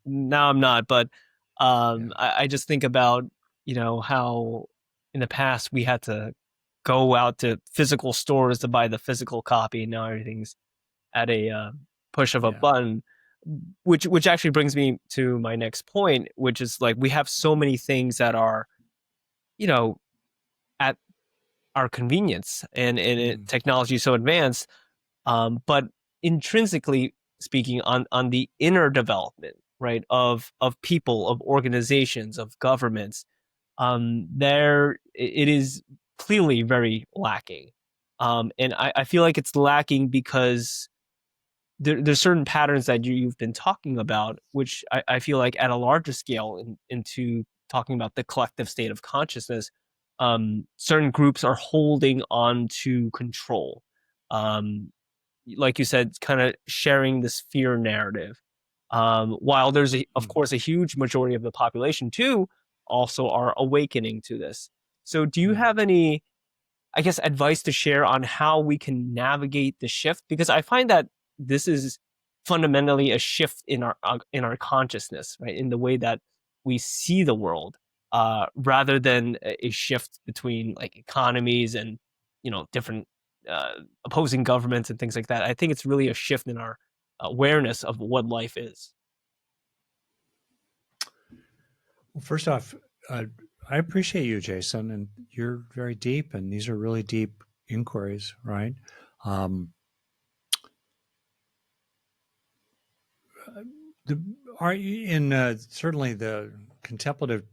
S2: now I'm not. But
S1: yeah.
S2: I just think about, how in the past we had to go out to physical stores to buy the physical copy. Now everything's at a push of a
S1: Yeah.
S2: button, which actually brings me to my next point, which is, like, we have so many things that are, you know at our convenience, and
S1: Mm,
S2: technology is so advanced. But intrinsically speaking, on the inner development, right, of people, of organizations, of governments, there it is clearly very lacking. And I feel like it's lacking because there's certain patterns that you've been talking about, which I feel like at a larger scale, into talking about the collective state of consciousness, certain groups are holding on to control. Um, like you said, kind of sharing this fear narrative. While there's, of
S1: mm,
S2: course, a huge majority of the population too also are awakening to this. So, do you
S1: mm.
S2: have any, I guess, advice to share on how we can navigate the shift? Because I find that this is fundamentally a shift in our consciousness, right? In the way that we see the world, rather than a shift between, like, economies and, different opposing governments and things like that. I think it's really a shift in our awareness of what life is.
S1: Well, first off, uh, I appreciate you, Jason, and you're very deep, and these are really deep inquiries, right? Certainly the contemplative,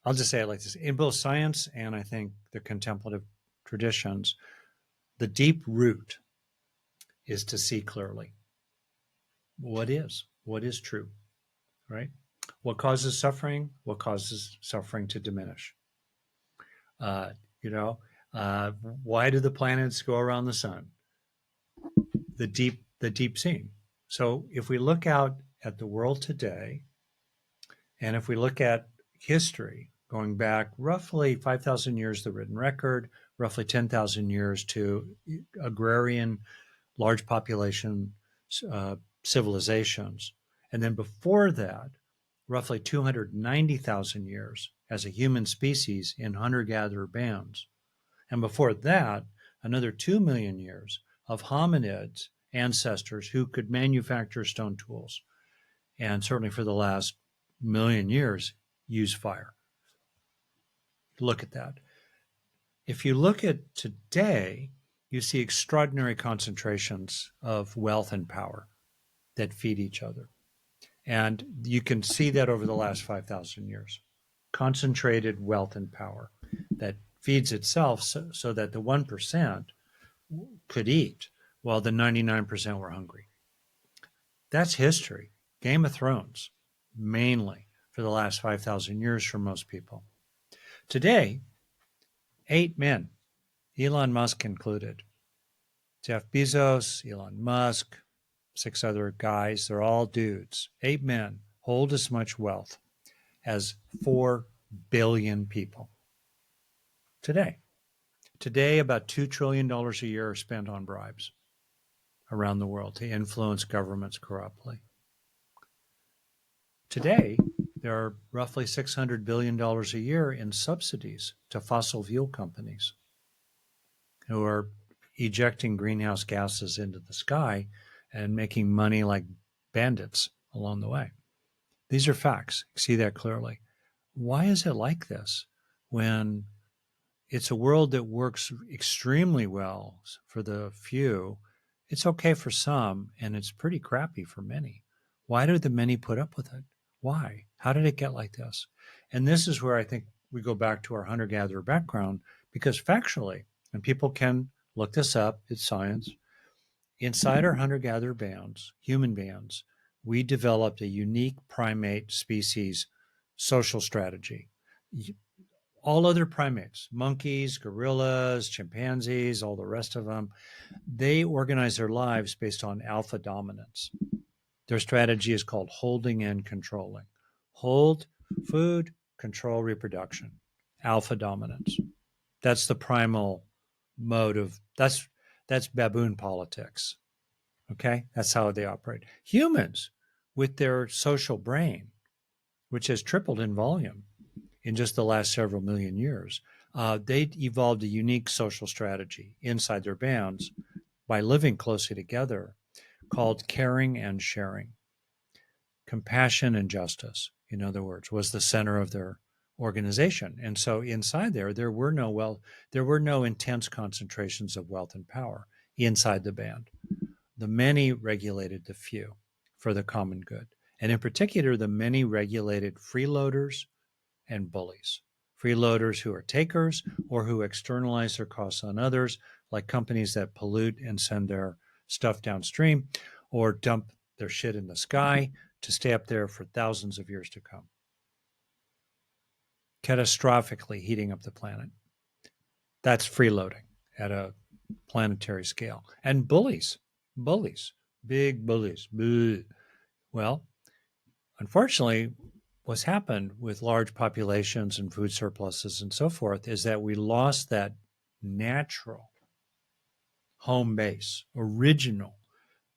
S1: I'll just say it like this, in both science and I think the contemplative traditions, the deep root is to see clearly what is true, right? What causes suffering? What causes suffering to diminish? Uh, you know, why do the planets go around the sun? The deep seeing. So if we look out at the world today, and if we look at history going back roughly 5,000 years, the written record, roughly 10,000 years to agrarian, large population uh, civilizations, and then before that, roughly 290,000 years as a human species in hunter gatherer bands. And before that, another 2 million years of hominids, ancestors who could manufacture stone tools. And certainly for the last million years, use fire. Look at that. If you look at today, you see extraordinary concentrations of wealth and power that feed each other. And you can see that over the last 5,000 years. Concentrated wealth and power that feeds itself so that the 1% could eat while the 99% were hungry. That's history. Game of Thrones, mainly for the last 5,000 years for most people. Today, 8 men, Elon Musk included, Jeff Bezos, Elon Musk, 6 other guys, they're all dudes. 8 men hold as much wealth as 4 billion people today. Today, about $2 trillion a year are spent on bribes around the world to influence governments corruptly. Today, there are roughly $600 billion a year in subsidies to fossil fuel companies who are ejecting greenhouse gases into the sky and making money like bandits along the way. These are facts. You see that clearly. Why is it like this when it's a world that works extremely well for the few? It's okay for some, and it's pretty crappy for many. Why do the many put up with it? Why? How did it get like this? And this is where I think we go back to our hunter-gatherer background, because factually, and people can look this up, it's science, inside our hunter-gatherer bands, human bands, we developed a unique primate species social strategy. All other primates, monkeys, gorillas, chimpanzees, all the rest of them, they organize their lives based on alpha dominance. Their strategy is called holding and controlling. Hold food, control reproduction, alpha dominance. That's the primal mode of that's baboon politics. Okay, that's how they operate. Humans, with their social brain, which has tripled in volume in just the last several million years, they evolved a unique social strategy inside their bands by living closely together called caring and sharing. Compassion and justice, in other words, was the center of their organization. And so inside there were no intense concentrations of wealth and power inside the band. The many regulated the few for the common good. And in particular, the many regulated freeloaders and bullies. Freeloaders who are takers or who externalize their costs on others, like companies that pollute and send their stuff downstream or dump their shit in the sky to stay up there for thousands of years to come, catastrophically heating up the planet. That's freeloading at a planetary scale. And bullies, big bullies. Bleh. Well, unfortunately, what's happened with large populations and food surpluses and so forth is that we lost that natural home base, original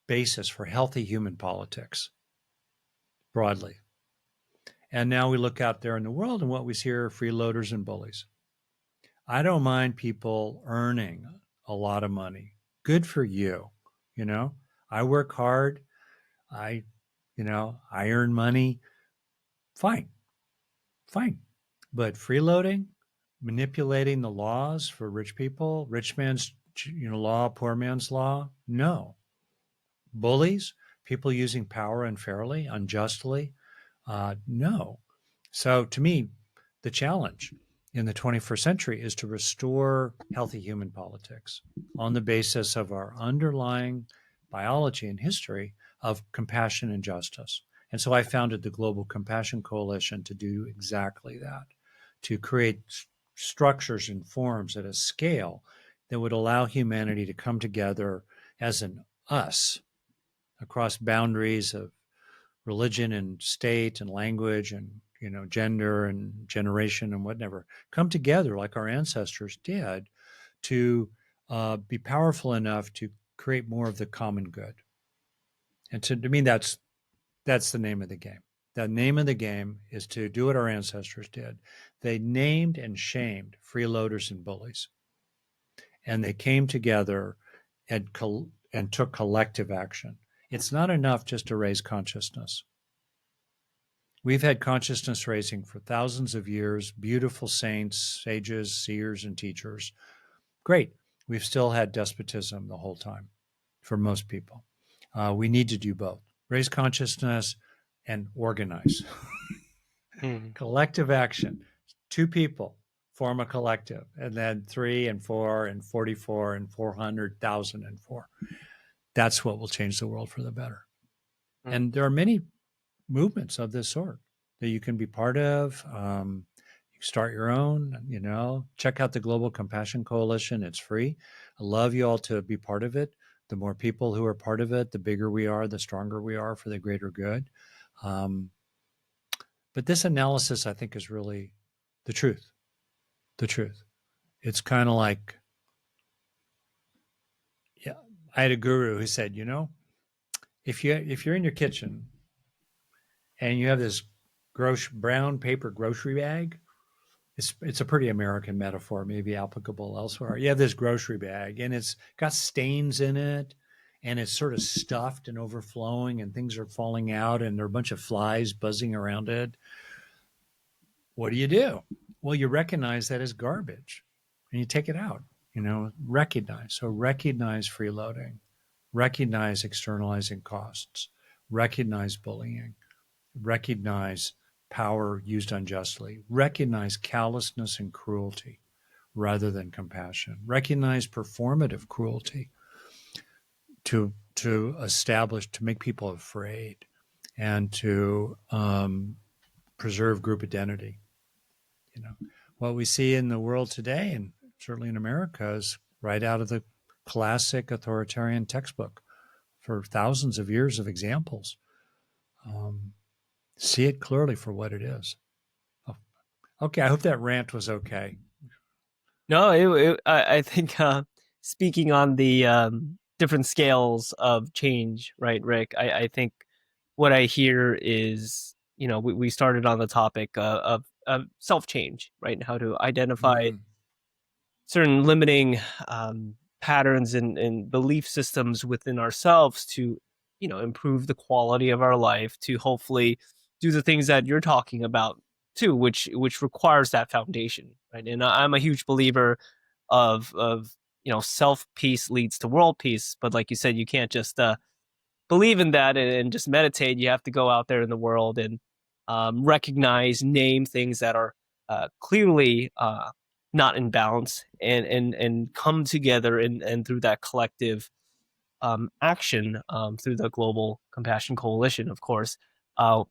S1: basis for healthy human politics broadly. And now we look out there in the world and what we see are freeloaders and bullies. I don't mind people earning a lot of money. Good for you. You know, I work hard. I earn money. Fine. But freeloading, manipulating the laws for rich people, rich man's law, poor man's law, no. Bullies, People using power unfairly, unjustly? No. So to me, the challenge in the 21st century is to restore healthy human politics on the basis of our underlying biology and history of compassion and justice. And so I founded the Global Compassion Coalition to do exactly that, to create structures and forms at a scale that would allow humanity to come together as an us across boundaries of religion and state and language and gender and generation and whatever, come together like our ancestors did to be powerful enough to create more of the common good. And to me, that's the name of the game. The name of the game is to do what our ancestors did. They named and shamed freeloaders and bullies, and they came together and took collective action. It's not enough just to raise consciousness. We've had consciousness raising for thousands of years, beautiful saints, sages, seers, and teachers. Great. We've still had despotism the whole time for most people. We need to do both, raise consciousness and organize. Collective action. Two people form a collective, and then 3 and 4 and 44 and 400,004. That's what will change the world for the better. And there are many movements of this sort that you can be part of. You start your own, check out the Global Compassion Coalition. It's free. I love you all to be part of it. The more people who are part of it, the bigger we are, the stronger we are for the greater good. But this analysis, I think, is really the truth. The truth. It's kind of like, yeah, I had a guru who said, if you're in your kitchen and you have this brown paper grocery bag, it's a pretty American metaphor, maybe applicable elsewhere. You have this grocery bag and it's got stains in it and it's sort of stuffed and overflowing and things are falling out and there are a bunch of flies buzzing around it. What do? Well, you recognize that as garbage and you take it out, recognize. So recognize freeloading, recognize externalizing costs, recognize bullying, recognize power used unjustly, recognize callousness and cruelty rather than compassion, recognize performative cruelty to establish, to make people afraid and to preserve group identity. What we see in the world today, and certainly in America, is right out of the classic authoritarian textbook for thousands of years of examples. See it clearly for what it is. Oh, okay, I hope that rant was okay.
S2: No, I think speaking on the different scales of change, right, Rick? I think what I hear is, we started on the topic of self change, right? And how to identify certain limiting patterns and belief systems within ourselves to, improve the quality of our life, to hopefully do the things that you're talking about too, which requires that foundation, right? And I'm a huge believer of self peace leads to world peace, but like you said, you can't just believe in that and just meditate. You have to go out there in the world and recognize, name things that are clearly not in balance, and come together and through that collective action, through the Global Compassion Coalition, of course,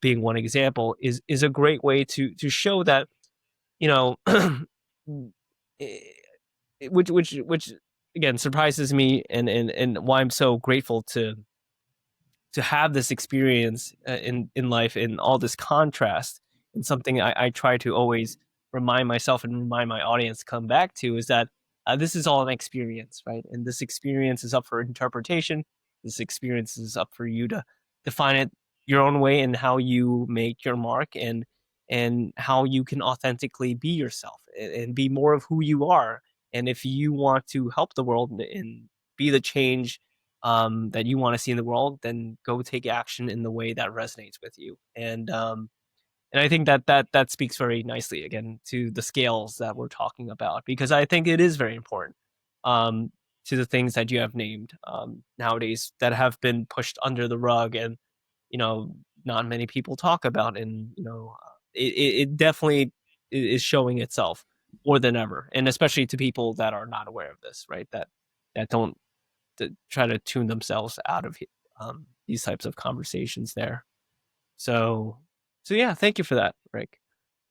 S2: being one example, is a great way to show that, which again surprises me, and why I'm so grateful to have this experience in life, and all this contrast. And something I try to always remind myself and remind my audience to come back to is that this is all an experience, right? And this experience is up for interpretation. This experience is up for you to define it your own way, and how you make your mark, and how you can authentically be yourself, and be more of who you are. And if you want to help the world and be the change that you want to see in the world, then go take action in the way that resonates with you. And I think that speaks very nicely again to the scales that we're talking about, because I think it is very important. to the things that you have named nowadays that have been pushed under the rug and, not many people talk about. And, it definitely is showing itself more than ever. And especially to people that are not aware of this, right? That don't try to tune themselves out of these types of conversations there. So, so yeah, thank you for that, Rick.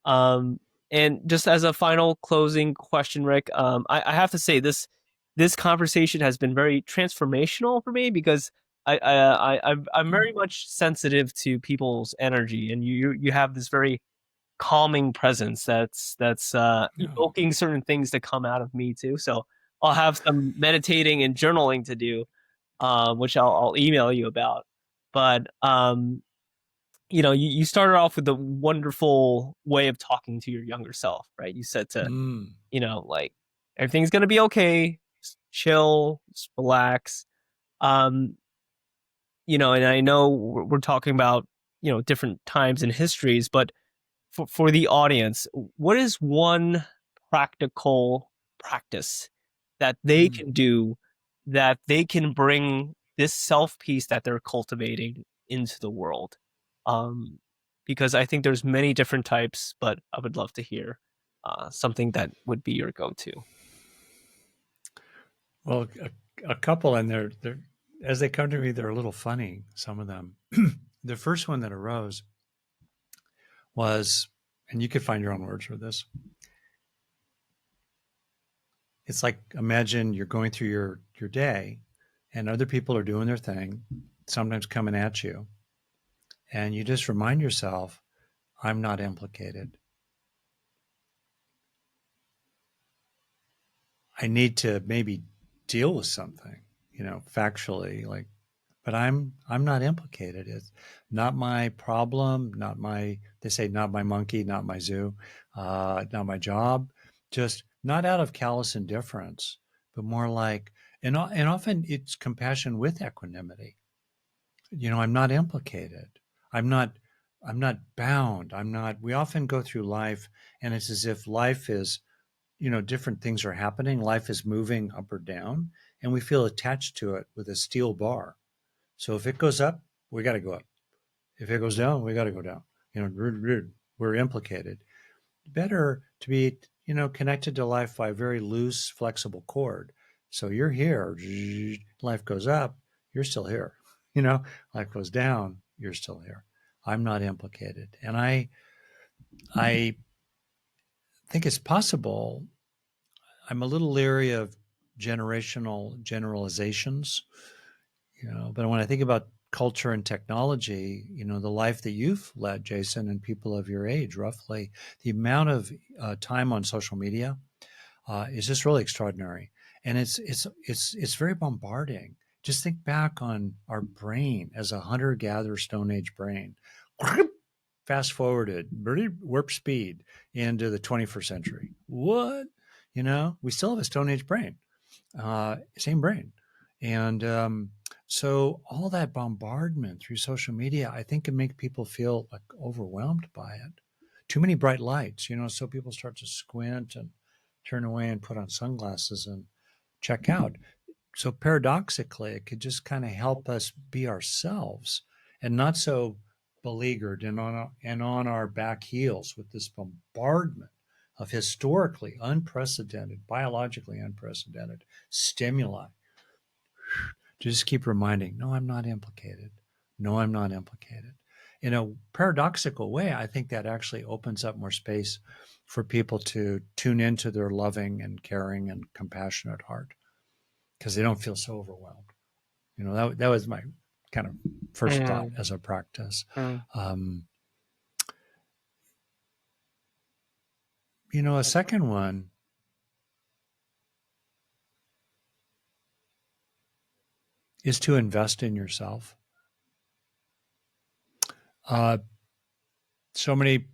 S2: Um, and just as a final closing question, Rick, I have to say this conversation has been very transformational for me because I'm very much sensitive to people's energy, and you have this very calming presence that's
S1: Yeah.
S2: evoking certain things to come out of me too. So I'll have some meditating and journaling to do, which I'll email you about. But you started off with a wonderful way of talking to your younger self, right? You said to,
S1: Mm.
S2: like, everything's gonna be okay, just chill, just relax. Um, and I know we're talking about, different times and histories, but for the audience, what is one practical practice that they
S1: Mm.
S2: can do that they can bring this self peace that they're cultivating into the world? Um, because I think there's many different types, but I would love to hear something that would be your go-to.
S1: Well, a couple, and they're as they come to me, they're a little funny. Some of them. The first one that arose was, and you could find your own words for this. It's like, imagine you're going through your day, and other people are doing their thing, sometimes coming at you, and you just remind yourself, I'm not implicated. I need to maybe deal with something, factually, like, but I'm not implicated. It's not my problem, not my, they say, not my monkey, not my zoo, not my job, just not out of callous indifference, but more like, and often it's compassion with equanimity. I'm not implicated. I'm not I'm not bound. I'm not, we often go through life and it's as if life is, different things are happening. Life is moving up or down, and we feel attached to it with a steel bar. So if it goes up, we got to go up. If it goes down, we got to go down. We're implicated. Better to be, connected to life by a very loose, flexible cord. So you're here, life goes up, you're still here. Life goes down, you're still here. I'm not implicated. And I think it's possible. I'm a little leery of generational generalizations, but when I think about culture and technology, the life that you've led, Jason, and people of your age, roughly, the amount of time on social media is just really extraordinary, and it's very bombarding. Just think back on our brain as a hunter-gatherer Stone Age brain. Fast forwarded, warp speed into the 21st century. What? We still have a Stone Age brain, same brain. And so all that bombardment through social media, I think, can make people feel like overwhelmed by it. Too many bright lights, so people start to squint and turn away and put on sunglasses and check out. So paradoxically, it could just kind of help us be ourselves and not so beleaguered and on our back heels with this bombardment of historically unprecedented, biologically unprecedented stimuli. Just keep reminding, no, I'm not implicated. No, I'm not implicated. In a paradoxical way, I think that actually opens up more space for people to tune into their loving and caring and compassionate heart because they don't feel so overwhelmed. That was my kind of first thought
S2: Mm,
S1: as a practice.
S2: mm.
S1: Um, a second one is to invest in yourself. Uh, so many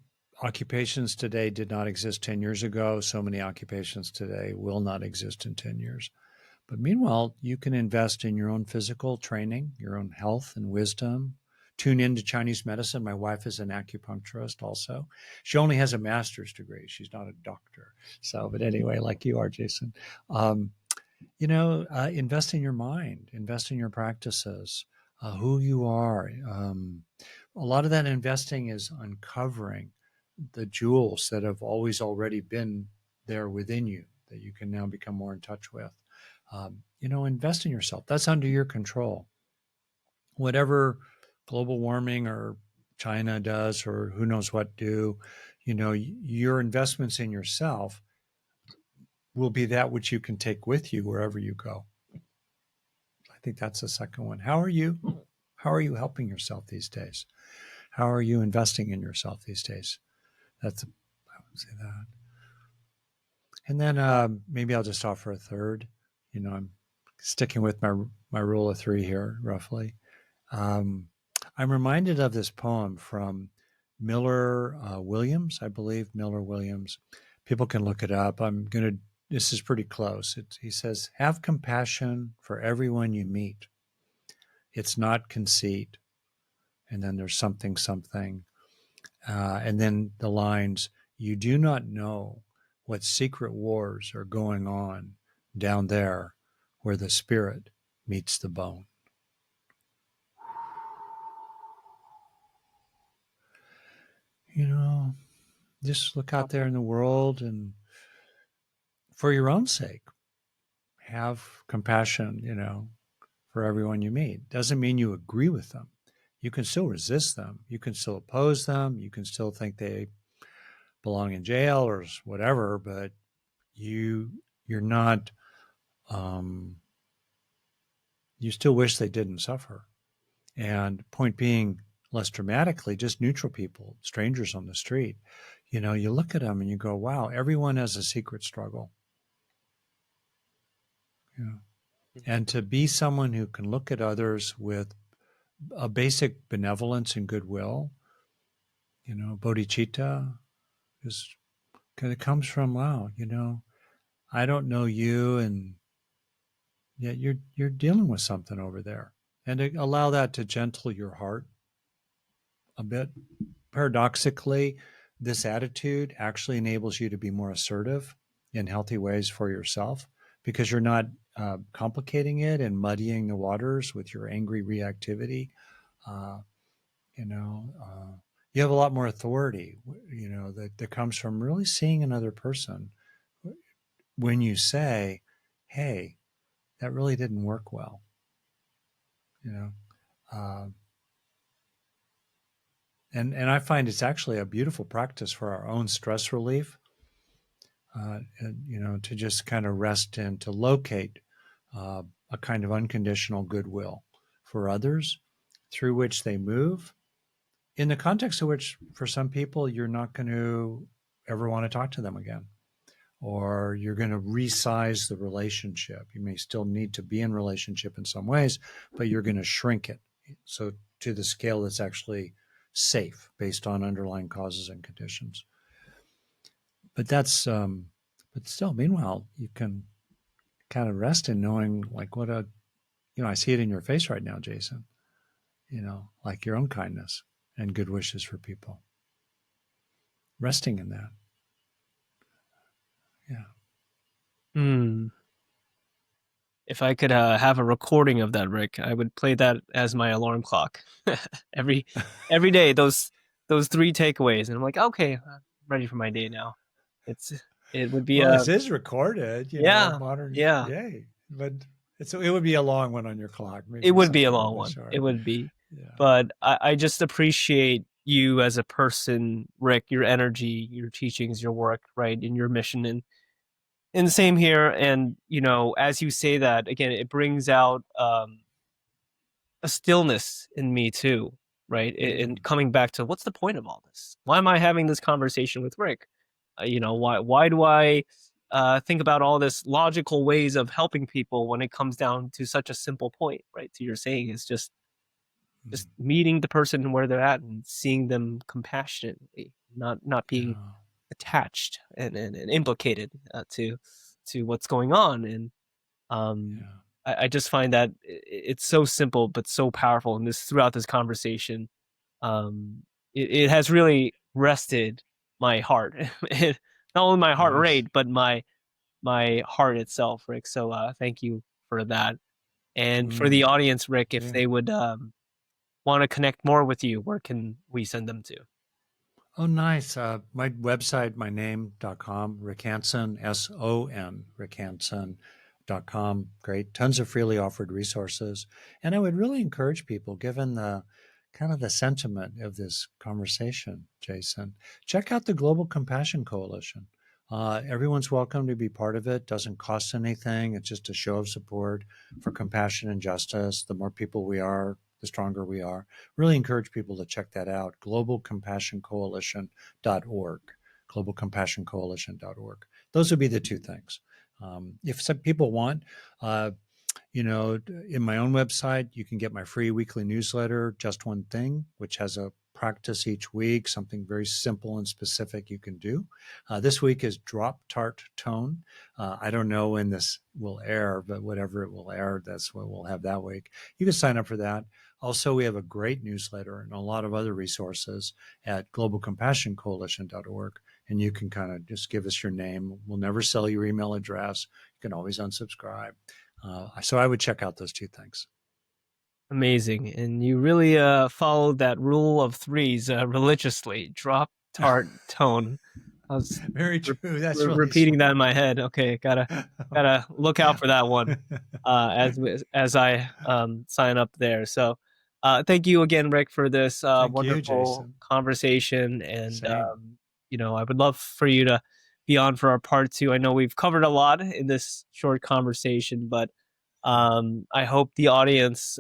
S1: occupations today did not exist 10 years ago. So many occupations today will not exist in 10 years. But meanwhile, you can invest in your own physical training, your own health and wisdom. Tune into Chinese medicine. My wife is an acupuncturist also. She only has a master's degree. She's not a doctor. So, but anyway, like you are, Jason. Um, Invest in your mind, invest in your practices, who you are. A lot of that investing is uncovering the jewels that have always already been there within you that you can now become more in touch with. Invest in yourself. That's under your control. Whatever global warming or China does, or who knows what do, your investments in yourself will be that which you can take with you wherever you go. I think that's the second one. How are you? How are you helping yourself these days? How are you investing in yourself these days? I would say that. And then maybe I'll just offer a third. I'm sticking with my rule of three here, roughly. I'm reminded of this poem from Miller Williams, I believe, Miller Williams. People can look it up. This is pretty close. He says, have compassion for everyone you meet. It's not conceit. And then there's something, something. And then the lines, you do not know what secret wars are going on down there where the spirit meets the bone. Just look out there in the world and for your own sake, have compassion, for everyone you meet. Doesn't mean you agree with them. You can still resist them. You can still oppose them. You can still think they belong in jail or whatever, but you're not, you still wish they didn't suffer. And point being, less dramatically, just neutral people, strangers on the street, you look at them and you go, wow, everyone has a secret struggle. And to be someone who can look at others with a basic benevolence and goodwill, bodhicitta, it comes from, wow, I don't know you, and yet you're dealing with something over there. And to allow that to gentle your heart a bit. Paradoxically, this attitude actually enables you to be more assertive in healthy ways for yourself because you're not complicating it and muddying the waters with your angry reactivity. You have a lot more authority, that comes from really seeing another person when you say, hey, that really didn't work well. And I find it's actually a beautiful practice for our own stress relief, to just kind of rest and to locate a kind of unconditional goodwill for others through which they move in the context of which, for some people, you're not going to ever want to talk to them again, or you're going to resize the relationship. You may still need to be in relationship in some ways, but you're going to shrink it so to the scale that's actually safe based on underlying causes and conditions. But but still, meanwhile, you can kind of rest in knowing like I see it in your face right now, Jason, like your own kindness and good wishes for people. Resting in that. Yeah.
S2: If I could have a recording of that, Rick, I would play that as my alarm clock every day. Those three takeaways, and I'm like, okay, I'm ready for my day now. It would be
S1: this is recorded, modern.
S2: Yeah.
S1: Yay. But it would be a long one on your clock. Maybe
S2: It would be a
S1: something
S2: long
S1: really
S2: one.
S1: short.
S2: It would be.
S1: Yeah.
S2: But I just appreciate you as a person, Rick, your energy, your teachings, your work, right, and your mission. And same here. And, as you say that, again, it brings out a stillness in me too, right? And coming back to what's the point of all this? Why am I having this conversation with Rick? Why do I think about all this logical ways of helping people when it comes down to such a simple point, right? So you're saying is just meeting the person where they're at and seeing them compassionately, not being attached and implicated to what's going on. And I just find that it's so simple but so powerful. And throughout this conversation, it has really rested my heart. Not only my heart rate, but my my heart itself, Rick. So thank you for that. And for the
S1: Mm,
S2: audience, Rick, if
S1: yeah.
S2: they would want to connect more with you, where can we send them to?
S1: Oh, nice. My website, my name.com, Rick Hanson, SON, rickhanson.com. Great. Tons of freely offered resources. And I would really encourage people, given the kind of the sentiment of this conversation, Jason, check out the Global Compassion Coalition. Everyone's welcome to be part of it. Doesn't cost anything. It's just a show of support for compassion and justice. The more people we are, the stronger we are. Really encourage people to check that out. globalcompassioncoalition.org. globalcompassioncoalition.org. Those would be the two things. If some people want, uh, in my own website, you can get my free weekly newsletter, Just One Thing, which has a practice each week, something very simple and specific you can do. This week is Drop Tart Tone. I don't know when this will air, but whatever it will air, that's what we'll have that week. You can sign up for that. Also, we have a great newsletter and a lot of other resources at globalcompassioncoalition.org. And you can kind of just give us your name. We'll never sell your email address. You can always unsubscribe. So I would check out those two things.
S2: Amazing. And you really followed that rule of threes religiously. Drop, tart, tone. I was
S1: Very true. That's really
S2: repeating that
S1: smart.
S2: in my head. Okay, gotta look out for that one as I sign up there. So thank you again, Rick, for this
S1: Thank you,
S2: wonderful
S1: Jason.
S2: conversation. And
S1: Same.
S2: I would love for you to be on for our part two. I know we've covered a lot in this short conversation, but I hope the audience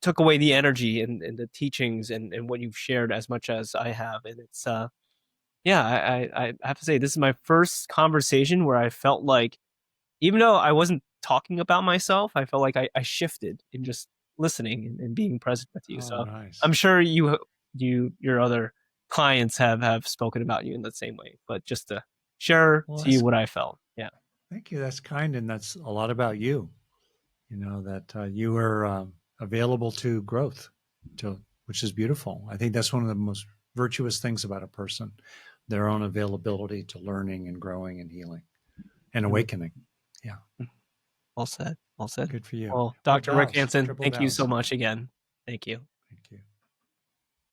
S2: took away the energy and the teachings and what you've shared as much as I have. And it's yeah, I have to say this is my first conversation where I felt like, even though I wasn't talking about myself, I felt like I shifted in just listening and being present with you.
S1: Oh,
S2: So
S1: nice.
S2: I'm sure your other clients have spoken about you in the same way, but just to share
S1: Well,
S2: to you what I felt. Yeah.
S1: thank you. That's kind. And that's a lot about you, that you are available to growth, which is beautiful. I think that's one of the most virtuous things about a person, their own availability to learning and growing and healing and
S2: Mm,
S1: awakening. Yeah.
S2: mm. Well said. Well said.
S1: Good for you.
S2: Well,
S1: Well,
S2: Dr. Rick
S1: bows,
S2: Hanson,
S1: triple
S2: thank you so
S1: bows.
S2: much again. Thank you.